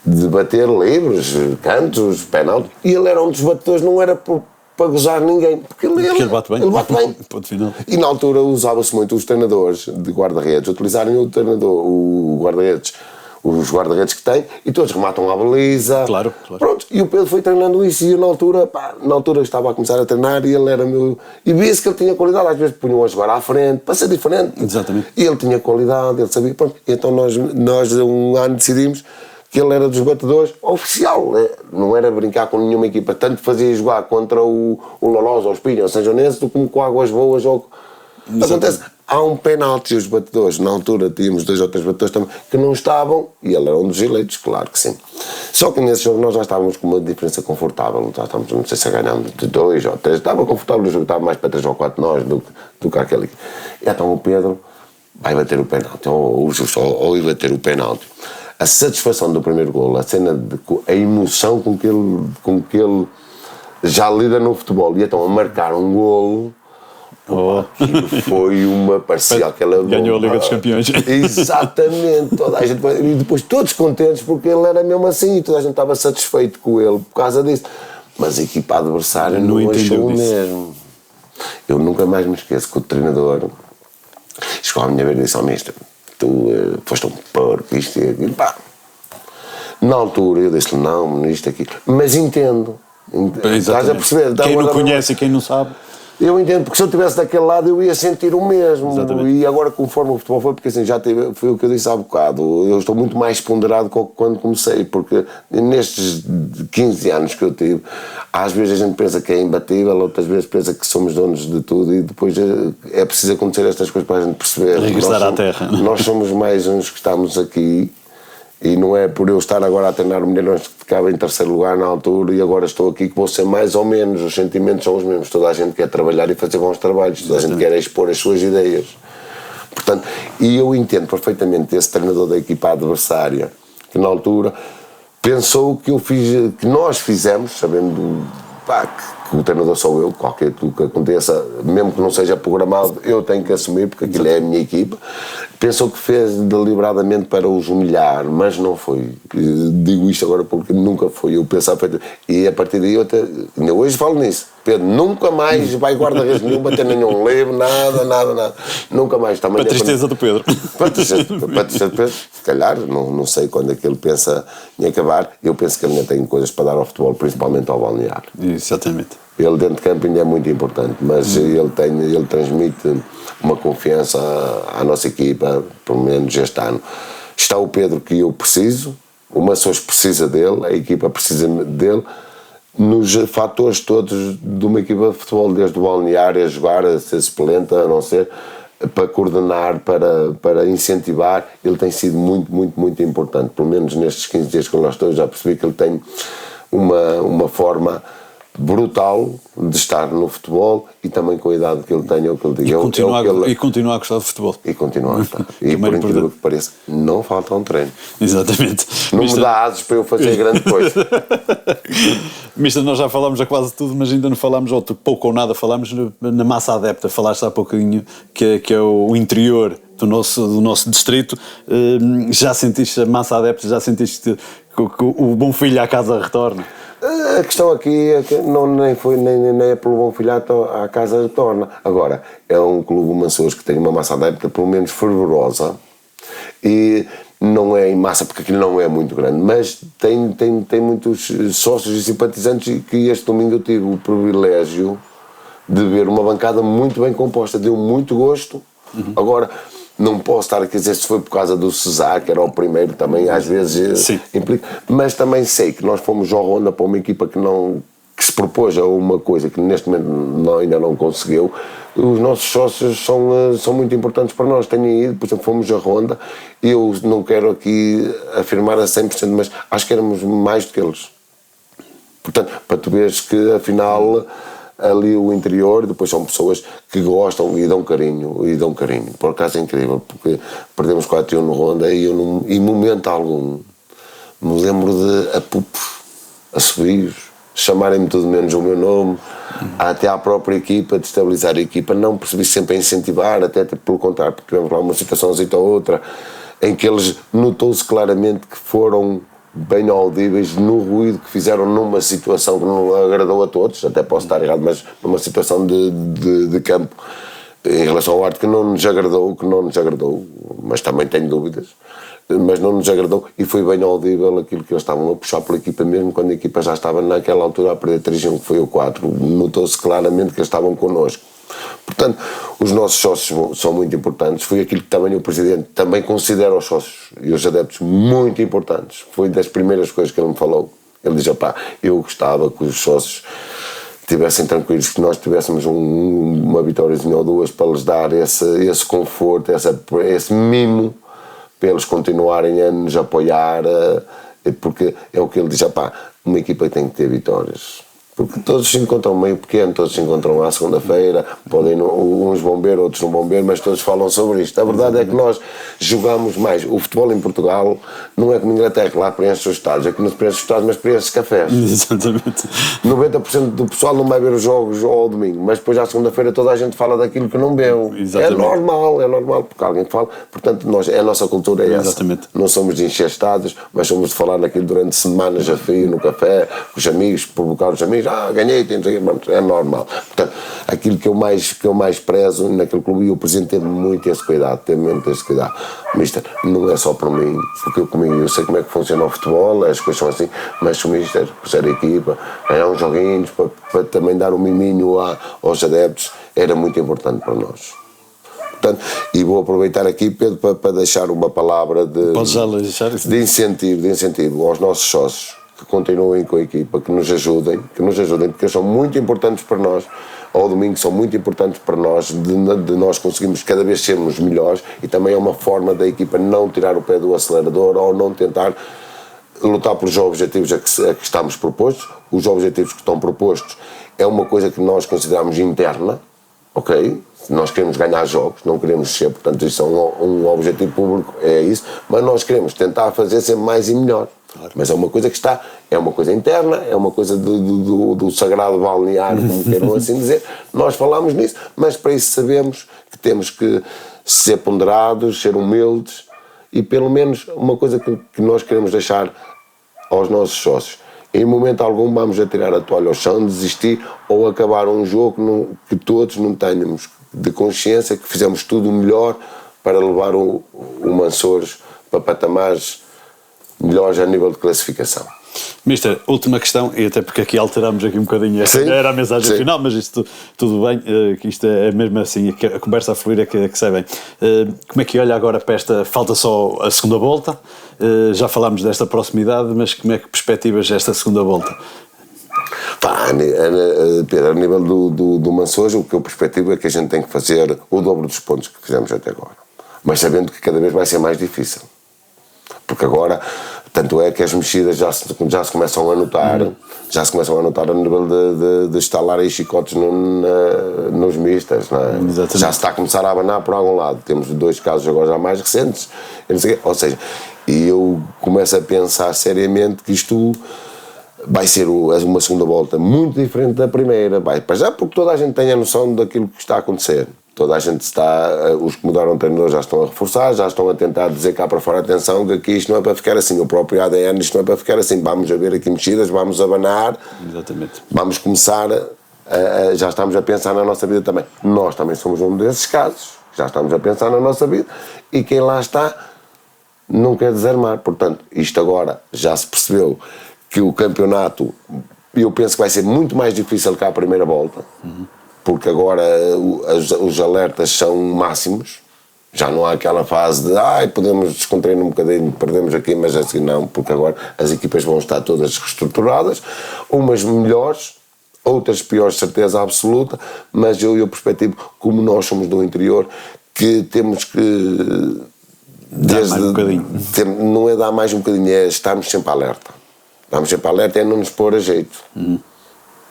de bater livres, cantos, penalti, e ele era um dos batedores, não era para gozar ninguém, porque ele bate bem. Ele bate bem. Ponto final. E na altura usava-se muito os treinadores de guarda-redes, utilizarem o guarda-redes, os guarda-redes que tem, e todos rematam à baliza. Claro. Pronto, e o Pedro foi treinando isso, e eu na altura estava a começar a treinar, e ele era meu... E via-se que ele tinha qualidade, às vezes punham a jogar à frente, para ser diferente. Exatamente. E ele tinha qualidade, ele sabia, pronto. Então nós um ano decidimos que ele era dos batedores oficial, não era brincar com nenhuma equipa, tanto fazia jogar contra o Lolosa, ou o Espinho, ou o São Joanense, como com Águas Boas, ou... Acontece, há um penalti, os batedores, na altura tínhamos 2 ou 3 batedores também, que não estavam, e ele era um dos eleitos, claro que sim. Só que nesse jogo nós já estávamos com uma diferença confortável, já estávamos, não sei se ganhámos de 2 ou 3, estava confortável o jogo, estava mais para 3 ou 4 nós do que aquele. E então o Pedro vai bater o penalti, ou ir bater o penalti. A satisfação do primeiro golo, a cena, a emoção com que ele já lida no futebol, e então a marcar um golo. Foi uma parcial que ela ganhou a Liga dos Campeões. Exatamente, toda a gente, e depois todos contentes porque ele era mesmo assim, toda a gente estava satisfeito com ele por causa disso, mas a equipa adversária não achou o mesmo. Eu nunca mais me esqueço que o treinador chegou à minha beira e disse: mister, tu foste um porco, isto e aquilo, pá. Na altura eu disse-lhe: não, isto aqui, mas entendo. Estás a perceber? Quem não conhece e quem não sabe. Eu entendo, porque se eu estivesse daquele lado eu ia sentir o mesmo. Exatamente. E agora, conforme o futebol foi, porque assim, foi o que eu disse há bocado, eu estou muito mais ponderado que quando comecei, porque nestes 15 anos que eu tive, às vezes a gente pensa que é imbatível, outras vezes pensa que somos donos de tudo, e depois é preciso acontecer estas coisas para a gente perceber. Regressar à terra. Nós somos mais uns que estamos aqui. E não é por eu estar agora a treinar o Milhões que ficava em terceiro lugar na altura e agora estou aqui que vou ser mais ou menos, os sentimentos são os mesmos, toda a gente quer trabalhar e fazer bons trabalhos, toda a gente quer expor as suas ideias. Portanto, e eu entendo perfeitamente esse treinador da equipa adversária, que na altura pensou que nós fizemos, sabendo que o treinador sou eu, qualquer tudo que aconteça, mesmo que não seja programado, eu tenho que assumir, porque aquilo é a minha equipa. Pensou que fez deliberadamente para os humilhar, mas não foi. Digo isto agora porque nunca foi. Eu pensava, e a partir daí ainda hoje falo nisso. Pedro nunca mais vai guarda-redes nenhum, bater nenhum livro, nada. Nunca mais. Para a tristeza do Pedro. Para a tristeza do Pedro, se calhar, não sei quando é que ele pensa em acabar. Eu penso que ele ainda tem coisas para dar ao futebol, principalmente ao balneário. Exatamente. Ele dentro de campo ainda é muito importante, mas ele transmite uma confiança à nossa equipa, pelo menos este ano. Está o Pedro que eu preciso, o Maçãs precisa dele, a equipa precisa dele, nos fatores todos de uma equipa de futebol, desde o balneário a jogar, a ser suplente, a não ser, para coordenar, para incentivar. Ele tem sido muito importante, pelo menos nestes 15 dias que eu lá estou, já percebi que ele tem uma forma brutal de estar no futebol e também com a idade que ele tem, é o que ele diz. E continua a gostar de futebol. E continua a gostar. E por incrível que pareça, não falta um treino. Exatamente. Não me dá asas para eu fazer grande coisa. Mister, nós já falámos a quase tudo, mas ainda não falámos, ou pouco ou nada falámos na massa adepta. Falaste há pouquinho que é o interior do nosso distrito. Já sentiste a massa adepta? Já sentiste que o bom filho à casa retorna? A questão aqui é que nem é pelo bom filho à casa retorna. Agora, é um clube Maçãs que tem uma massa adepta pelo menos fervorosa e não é em massa porque aquilo não é muito grande, mas tem muitos sócios e simpatizantes, e que este domingo eu tive o privilégio de ver uma bancada muito bem composta, deu muito gosto. Agora, não posso estar aqui a dizer se foi por causa do Cesar, que era o primeiro, também às vezes implica, mas também sei que nós fomos ao Ronda para uma equipa que se propôs a uma coisa que neste momento ainda não conseguiu. Os nossos sócios são muito importantes para nós. Tenho ido, por exemplo, fomos a Ronda, eu não quero aqui afirmar a 100%, mas acho que éramos mais do que eles. Portanto, para tu veres que afinal ali o interior, depois são pessoas que gostam e dão carinho, por acaso é incrível, porque perdemos 4-1 no Ronda e eu em momento algum me lembro de apupos, assobios, chamarem-me tudo menos o meu nome, até à própria equipa, de estabilizar a equipa, não percebi sempre a incentivar, até pelo contrário, porque tivemos lá uma situaçãozinha ou outra, em que eles notou-se claramente que foram bem audíveis no ruído que fizeram numa situação que não agradou a todos, até posso estar errado, mas numa situação de campo em relação ao arte que não nos agradou, mas também tenho dúvidas, mas não nos agradou, e foi bem audível aquilo que eles estavam a puxar pela equipa, mesmo quando a equipa já estava naquela altura a perder 3-1, que foi o 4, notou-se claramente que eles estavam connosco. Portanto, os nossos sócios são muito importantes. Foi aquilo que também o Presidente também considera os sócios e os adeptos muito importantes. Foi das primeiras coisas que ele me falou. Ele diz: eu gostava que os sócios tivessem tranquilos, que nós tivéssemos uma vitóriazinha ou duas para lhes dar esse conforto, esse mimo, para eles continuarem a nos apoiar, porque é o que ele diz, uma equipa tem que ter vitórias. Porque todos se encontram meio pequeno, todos se encontram à segunda-feira, podem uns vão ver, outros não vão ver, mas todos falam sobre isto. A verdade é que nós jogamos mais. O futebol em Portugal não é como na Inglaterra, que lá preenche os estádios, é que não se preenche os estádios, mas preenche os cafés. Exatamente. 90% do pessoal não vai ver os jogos ao domingo, mas depois à segunda-feira toda a gente fala daquilo que não bebeu. Exatamente. É normal, porque alguém fala. Portanto, a nossa cultura é essa. Exatamente. Não somos de encher estádios, mas somos de falar naquilo durante semanas a fio, no café, com os amigos, provocar os amigos. Ganhei, é normal. Portanto, aquilo que eu mais prezo naquele clube, e o presidente teve muito esse cuidado, Mister, não é só para mim, porque eu sei como é que funciona o futebol, as coisas são assim, mas se o Mister puser a equipa, ganhar uns joguinhos, para também dar um miminho aos adeptos, era muito importante para nós. Portanto, e vou aproveitar aqui, Pedro, para deixar uma palavra de incentivo aos nossos sócios, que continuem com a equipa, que nos ajudem, porque eles são muito importantes para nós. Ao domingo são muito importantes para nós, de nós conseguirmos cada vez sermos melhores, e também é uma forma da equipa não tirar o pé do acelerador ou não tentar lutar pelos objetivos a que estamos propostos. Os objetivos que estão propostos é uma coisa que nós consideramos interna, ok? Nós queremos ganhar jogos, não queremos ser, portanto isso é um objetivo público, é isso, mas nós queremos tentar fazer sempre mais e melhor. Claro. Mas é uma coisa que é uma coisa interna, é uma coisa do sagrado balneário, como queiram assim dizer. Nós falamos nisso, mas para isso sabemos que temos que ser ponderados, ser humildes, e pelo menos uma coisa que nós queremos deixar aos nossos sócios: em momento algum vamos a tirar a toalha ao chão, desistir ou acabar um jogo que todos não tenhamos de consciência que fizemos tudo o melhor para levar o Mansores para patamares melhores a nível de classificação. Mister, última questão, e até porque aqui alteramos um bocadinho, era a mensagem final, mas isto tudo bem, que isto é mesmo assim, a conversa a fluir é que sai bem. Como é que olha agora para esta, falta só a segunda volta, já falámos desta proximidade, mas como é que perspectivas esta segunda volta? Pedro, a nível do Mansores, o que eu perspectivo é que a gente tem que fazer o dobro dos pontos que fizemos até agora, mas sabendo que cada vez vai ser mais difícil, porque agora, tanto é que as mexidas já se começam a notar, a nível de instalar aí chicotes nos mistas, não é? Já se está a começar a abanar por algum lado. Temos 2 casos agora já mais recentes, ou seja, e eu começo a pensar seriamente que isto vai ser uma segunda volta muito diferente da primeira, para já porque toda a gente tem a noção daquilo que está a acontecer. Toda a gente os que mudaram o treinador já estão a reforçar, já estão a tentar dizer cá para fora, atenção, que aqui isto não é para ficar assim, o próprio ADN, isto não é para ficar assim, vamos a ver aqui mexidas, vamos abanar. Exatamente. Vamos começar, já estamos a pensar na nossa vida também. Nós também somos um desses casos, já estamos a pensar na nossa vida, e quem lá está não quer desarmar. Portanto, isto agora já se percebeu que o campeonato, eu penso que vai ser muito mais difícil que a primeira volta, porque agora os alertas são máximos, já não há aquela fase de podemos descontrair um bocadinho, perdemos aqui, mas assim não, porque agora as equipas vão estar todas reestruturadas, umas melhores, outras piores, certeza absoluta, mas eu perspectivo, como nós somos do interior, que temos que dar mais um bocadinho. Não é dar mais um bocadinho, é estarmos sempre alerta. Estamos sempre alerta, é não nos pôr a jeito.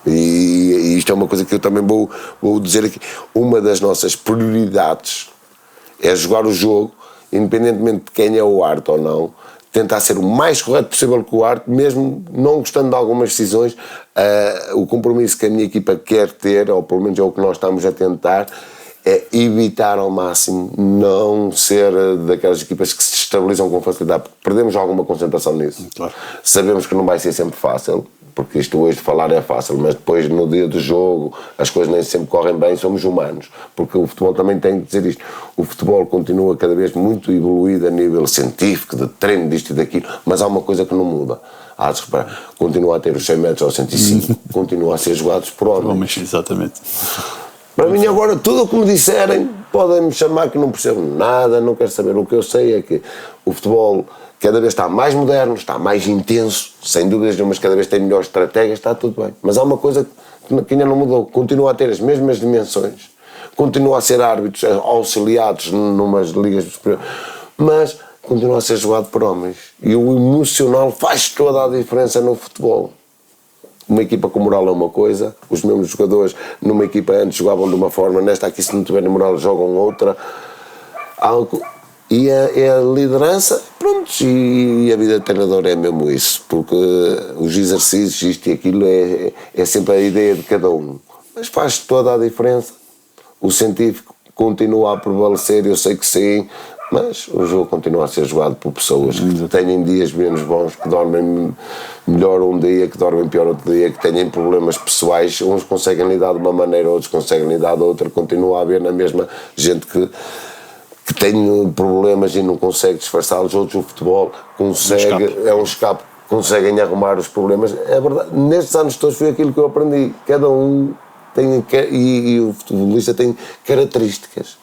E isto é uma coisa que eu também vou dizer aqui. Uma das nossas prioridades é jogar o jogo, independentemente de quem é o árbitro ou não, tentar ser o mais correto possível com o árbitro, mesmo não gostando de algumas decisões. O compromisso que a minha equipa quer ter, ou pelo menos é o que nós estamos a tentar, é evitar ao máximo não ser daquelas equipas que se estabilizam com facilidade, porque perdemos alguma concentração nisso. Claro. Sabemos que não vai ser sempre fácil, porque isto hoje de falar é fácil, mas depois no dia do jogo as coisas nem sempre correm bem, somos humanos, porque o futebol também tem que dizer isto. O futebol continua cada vez muito evoluído a nível científico, de treino, disto e daquilo, mas há uma coisa que não muda. Há de reparar, continua a ter os 100 metros ou 105, continua a ser jogados por homens. Exatamente. Para mim agora, tudo o que me disserem, podem-me chamar que não percebo nada, não quero saber. O que eu sei é que o futebol cada vez está mais moderno, está mais intenso, sem dúvidas nenhumas, cada vez tem melhores estratégias, está tudo bem. Mas há uma coisa que ainda não mudou, continua a ter as mesmas dimensões, continua a ser árbitros auxiliados numas ligas superiores, mas continua a ser jogado por homens. E o emocional faz toda a diferença no futebol. Uma equipa com moral é uma coisa, os mesmos jogadores numa equipa antes jogavam de uma forma, nesta aqui se não tiverem moral jogam outra. E a liderança, pronto, e a vida de treinador é mesmo isso, porque os exercícios, isto e aquilo, é sempre a ideia de cada um. Mas faz toda a diferença. O científico continua a prevalecer, eu sei que sim, mas o jogo continua a ser jogado por pessoas que têm dias menos bons, que dormem melhor um dia, que dormem pior outro dia, que têm problemas pessoais, uns conseguem lidar de uma maneira, outros conseguem lidar de outra, continua a haver na mesma gente que tem problemas e não consegue disfarçá-los, outros o futebol consegue, é um escape, conseguem arrumar os problemas. É verdade, nestes anos todos foi aquilo que eu aprendi, cada um tem, e o futebolista tem características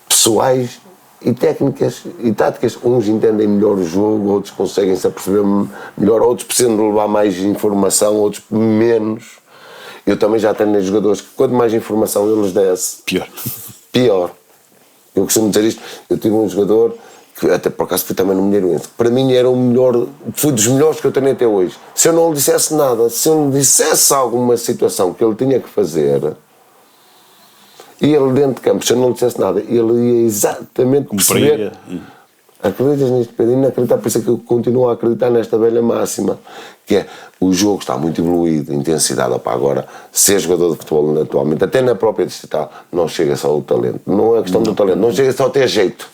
pessoais e técnicas e táticas. Uns entendem melhor o jogo, outros conseguem se aperceber melhor, outros precisam de levar mais informação, outros menos. Eu também já treinei jogadores que quanto mais informação eles dessem, pior. Eu costumo dizer isto, eu tive um jogador que até por acaso fui também no Mineirense, para mim era o melhor, foi dos melhores que eu treinei até hoje. Se eu não lhe dissesse nada, se eu lhe dissesse alguma situação que ele tinha que fazer, e ele dentro de campo, se eu não lhe dissesse nada, ele ia exatamente perceber. Acreditas nisto, Pedro? Inacreditável, por isso é que eu continuo a acreditar nesta velha máxima, que é, o jogo está muito evoluído, intensidade, opa, agora, ser jogador de futebol atualmente, até na própria distrital, não chega só o talento, não é questão do talento, não chega só a ter jeito.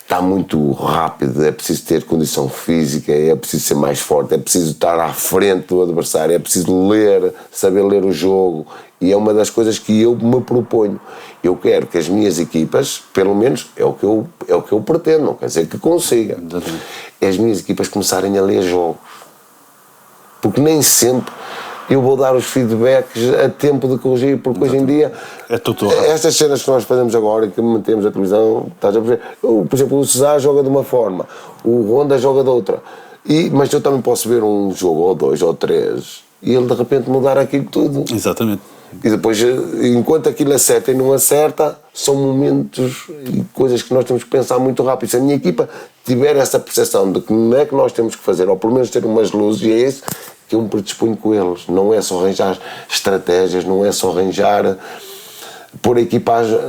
Está muito rápido, é preciso ter condição física, é preciso ser mais forte, é preciso estar à frente do adversário, é preciso ler, saber ler o jogo, e é uma das coisas que eu me proponho. Eu quero que as minhas equipas, pelo menos é o que eu pretendo, não quer dizer que consiga, é as minhas equipas começarem a ler jogos, porque nem sempre eu vou dar os feedbacks a tempo de corrigir, porque hoje em dia estas cenas que nós fazemos agora e que metemos a televisão, estás a perceber? Por exemplo, o Cesar joga de uma forma, o Ronda joga de outra, mas eu também posso ver um jogo ou dois ou três e ele de repente mudar aquilo tudo. Exatamente. E depois, enquanto aquilo acerta e não acerta, são momentos e coisas que nós temos que pensar muito rápido. Se a minha equipa tiver essa percepção de que não é que nós temos que fazer, ou pelo menos ter umas luzes, e é isso que eu me predisponho com eles. Não é só arranjar estratégias, não é só arranjar, pôr a equipagem,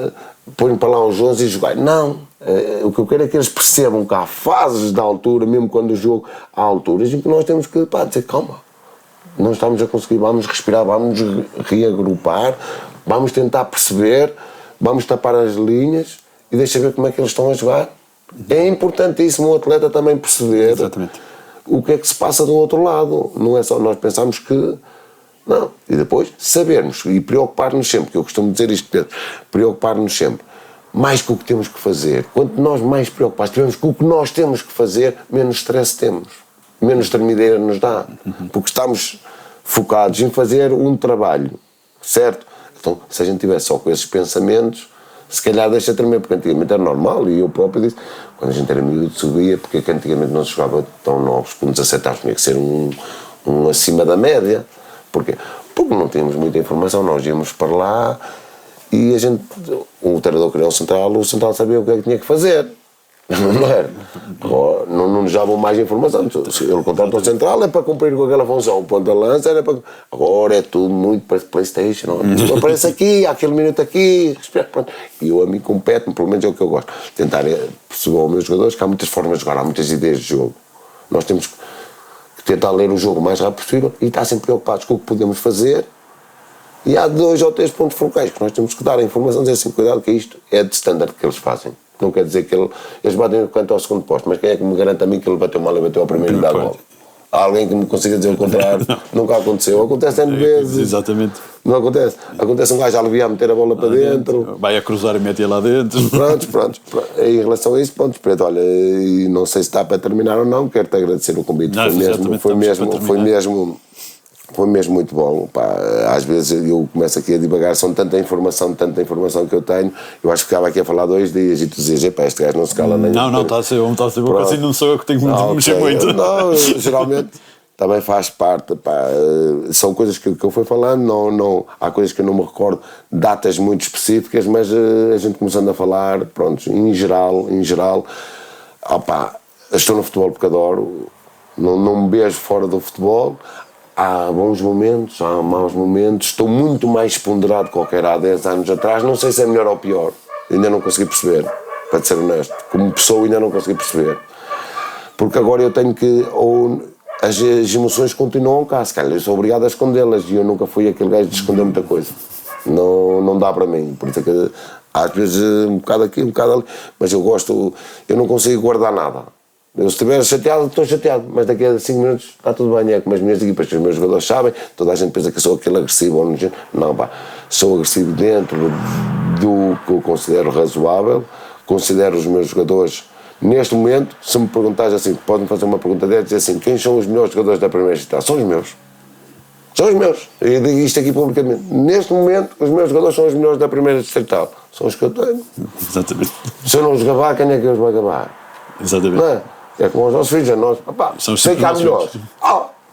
pôr para lá os 11 e jogar. Não. O que eu quero é que eles percebam que há fases da altura, mesmo quando o jogo há alturas, em que nós temos que dizer calma. Não estamos a conseguir, vamos respirar, vamos reagrupar, vamos tentar perceber, vamos tapar as linhas e deixa ver como é que eles estão a jogar. É importantíssimo o atleta também perceber o que é que se passa do outro lado. Não é só nós pensarmos que... Não. E depois sabermos e preocupar-nos sempre, que eu costumo dizer isto, Pedro, preocupar-nos sempre, mais com o que temos que fazer. Quanto nós mais preocupados estivermos com o que nós temos que fazer, menos stress temos. Menos tremideira nos dá, porque estamos focados em fazer um trabalho, certo? Então, se a gente tivesse só com esses pensamentos, se calhar deixa tremer, porque antigamente era normal, e eu próprio disse, quando a gente era miúdo subia, porque é que antigamente não se jogava tão novos, com 17 anos tinha que ser um acima da média. Porquê? Porque não tínhamos muita informação, nós íamos para lá e a gente, o treinador queria o central sabia o que é que tinha que fazer. Não era? Não nos davam mais informação. Ele contratou o central é para cumprir com aquela função, o ponta-lança era para... Agora é tudo muito para PlayStation, não? Aparece aqui, há aquele minuto aqui, pronto. E eu a mim compete-me, pelo menos é o que eu gosto, tentar perceber aos meus jogadores que há muitas formas de jogar, há muitas ideias de jogo. Nós temos que tentar ler o jogo o mais rápido possível e estar sempre preocupados com o que podemos fazer. E há 2 ou 3 pontos focais que nós temos que dar a informação, dizer assim, cuidado que isto é de standard que eles fazem. Não quer dizer que eles batem quanto ao segundo posto, mas quem é que me garante a mim que ele bateu mal e bateu ao primeiro e dá gol? Há alguém que me consiga dizer o contrário? Nunca aconteceu. Acontece N vezes. Exatamente. Não acontece. Acontece um gajo aliviar a meter a bola para dentro. Vai a cruzar e mete lá dentro. Pronto. Em relação a isso, ponto preto. Olha, e não sei se está para terminar ou não, quero-te agradecer o convite. Não, Foi mesmo muito bom, pá. Às vezes eu começo aqui a divagar, são tanta informação que eu tenho, eu acho que ficava aqui a falar 2 dias e tu dizias, epá, este gajo não se cala nem... Não, está a ser bom, assim não sou eu que tenho que mexer muito. Não, geralmente também faz parte, pá, são coisas que eu fui falando, não, há coisas que eu não me recordo, datas muito específicas, mas a gente começando a falar, pronto, em geral, opá, estou no futebol porque adoro, não me beijo fora do futebol, há bons momentos, há maus momentos, estou muito mais ponderado que qualquer há 10 anos atrás, não sei se é melhor ou pior, ainda não consegui perceber, para te ser honesto, como pessoa ainda não consegui perceber, porque agora eu tenho que, as emoções continuam cá, se calhar eu sou obrigado a escondê-las e eu nunca fui aquele gajo de esconder muita coisa. Não dá para mim, por isso é que às vezes um bocado aqui, um bocado ali, mas eu não consigo guardar nada. Eu, se estiver chateado, estou chateado, mas daqui a 5 minutos está tudo bem, é como as minhas equipas, que os meus jogadores sabem, toda a gente pensa que eu sou aquele agressivo ou não, pá, sou agressivo dentro do que eu considero razoável, considero os meus jogadores. Neste momento, se me perguntares assim, pode-me fazer uma pergunta dessa, dizer assim, quem são os melhores jogadores da primeira distrital? São os meus. São os meus. Eu digo isto aqui publicamente. Neste momento, os meus jogadores são os melhores da primeira distrital. São os que eu tenho. Exatamente. Se eu não os gabar, quem é que os vai gabar? Exatamente. Não é? É como os nossos filhos, a nós. Opá, sei que há melhores.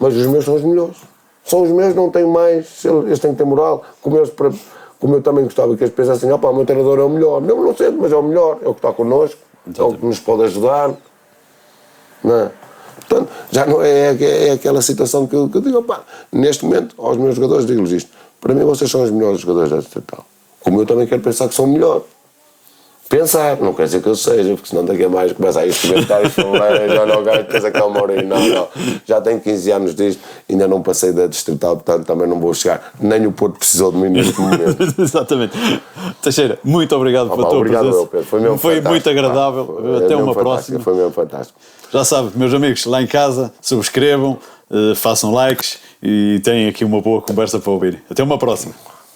Mas os meus são os melhores. São os meus, não tenho mais. Eles têm que ter moral. Como eu também gostava que eles pensassem, o meu treinador é o melhor. Não sei, mas é o melhor. É o que está connosco. É o que nos pode ajudar, não é? Portanto, já não é aquela situação que eu digo, neste momento, aos meus jogadores digo-lhes isto, para mim vocês são os melhores jogadores da distrital, como eu também quero pensar que são melhor. Pensar, não quer dizer que eu seja, porque senão daqui a mais começa a ir os comentários, já não ganho, pensa que é uma hora e não, já tenho 15 anos disto, ainda não passei da distrital, portanto também não vou chegar, nem o Porto precisou de mim neste momento. Exatamente. Teixeira, muito obrigado pela tua presença. Obrigado, Pedro. Foi muito agradável, até uma próxima. Foi mesmo fantástico. Já sabe, meus amigos, lá em casa, subscrevam, façam likes e têm aqui uma boa conversa para ouvir. Até uma próxima.